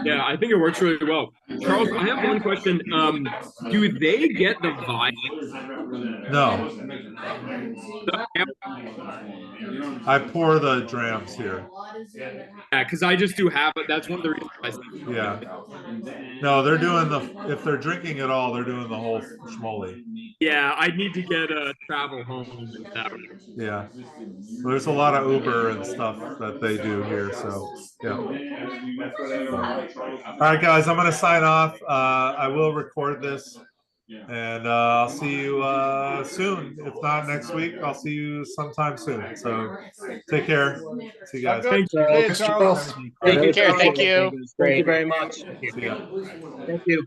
Speaker 7: yeah, I think it works really well. Charles, I have one question question. Do they get the vibe?
Speaker 1: No, I pour the drams here.
Speaker 7: Yeah, because I just do have it. That's one of the reasons I said.
Speaker 1: Yeah. No, they're doing if they're drinking at all, they're doing the whole schmoly.
Speaker 7: Yeah, I need to get a travel home with that.
Speaker 1: Yeah. Well, there's a lot of Uber and stuff that they do here. So, yeah. All right, guys, I'm going to sign off. I will record this. And I'll see you soon. If not next week, I'll see you sometime soon. So take care. See you guys.
Speaker 7: Thank
Speaker 14: you.
Speaker 3: Thanks, Charles.
Speaker 5: Take care. Thank you.
Speaker 11: Thank you very much.
Speaker 1: See ya.
Speaker 11: Thank you.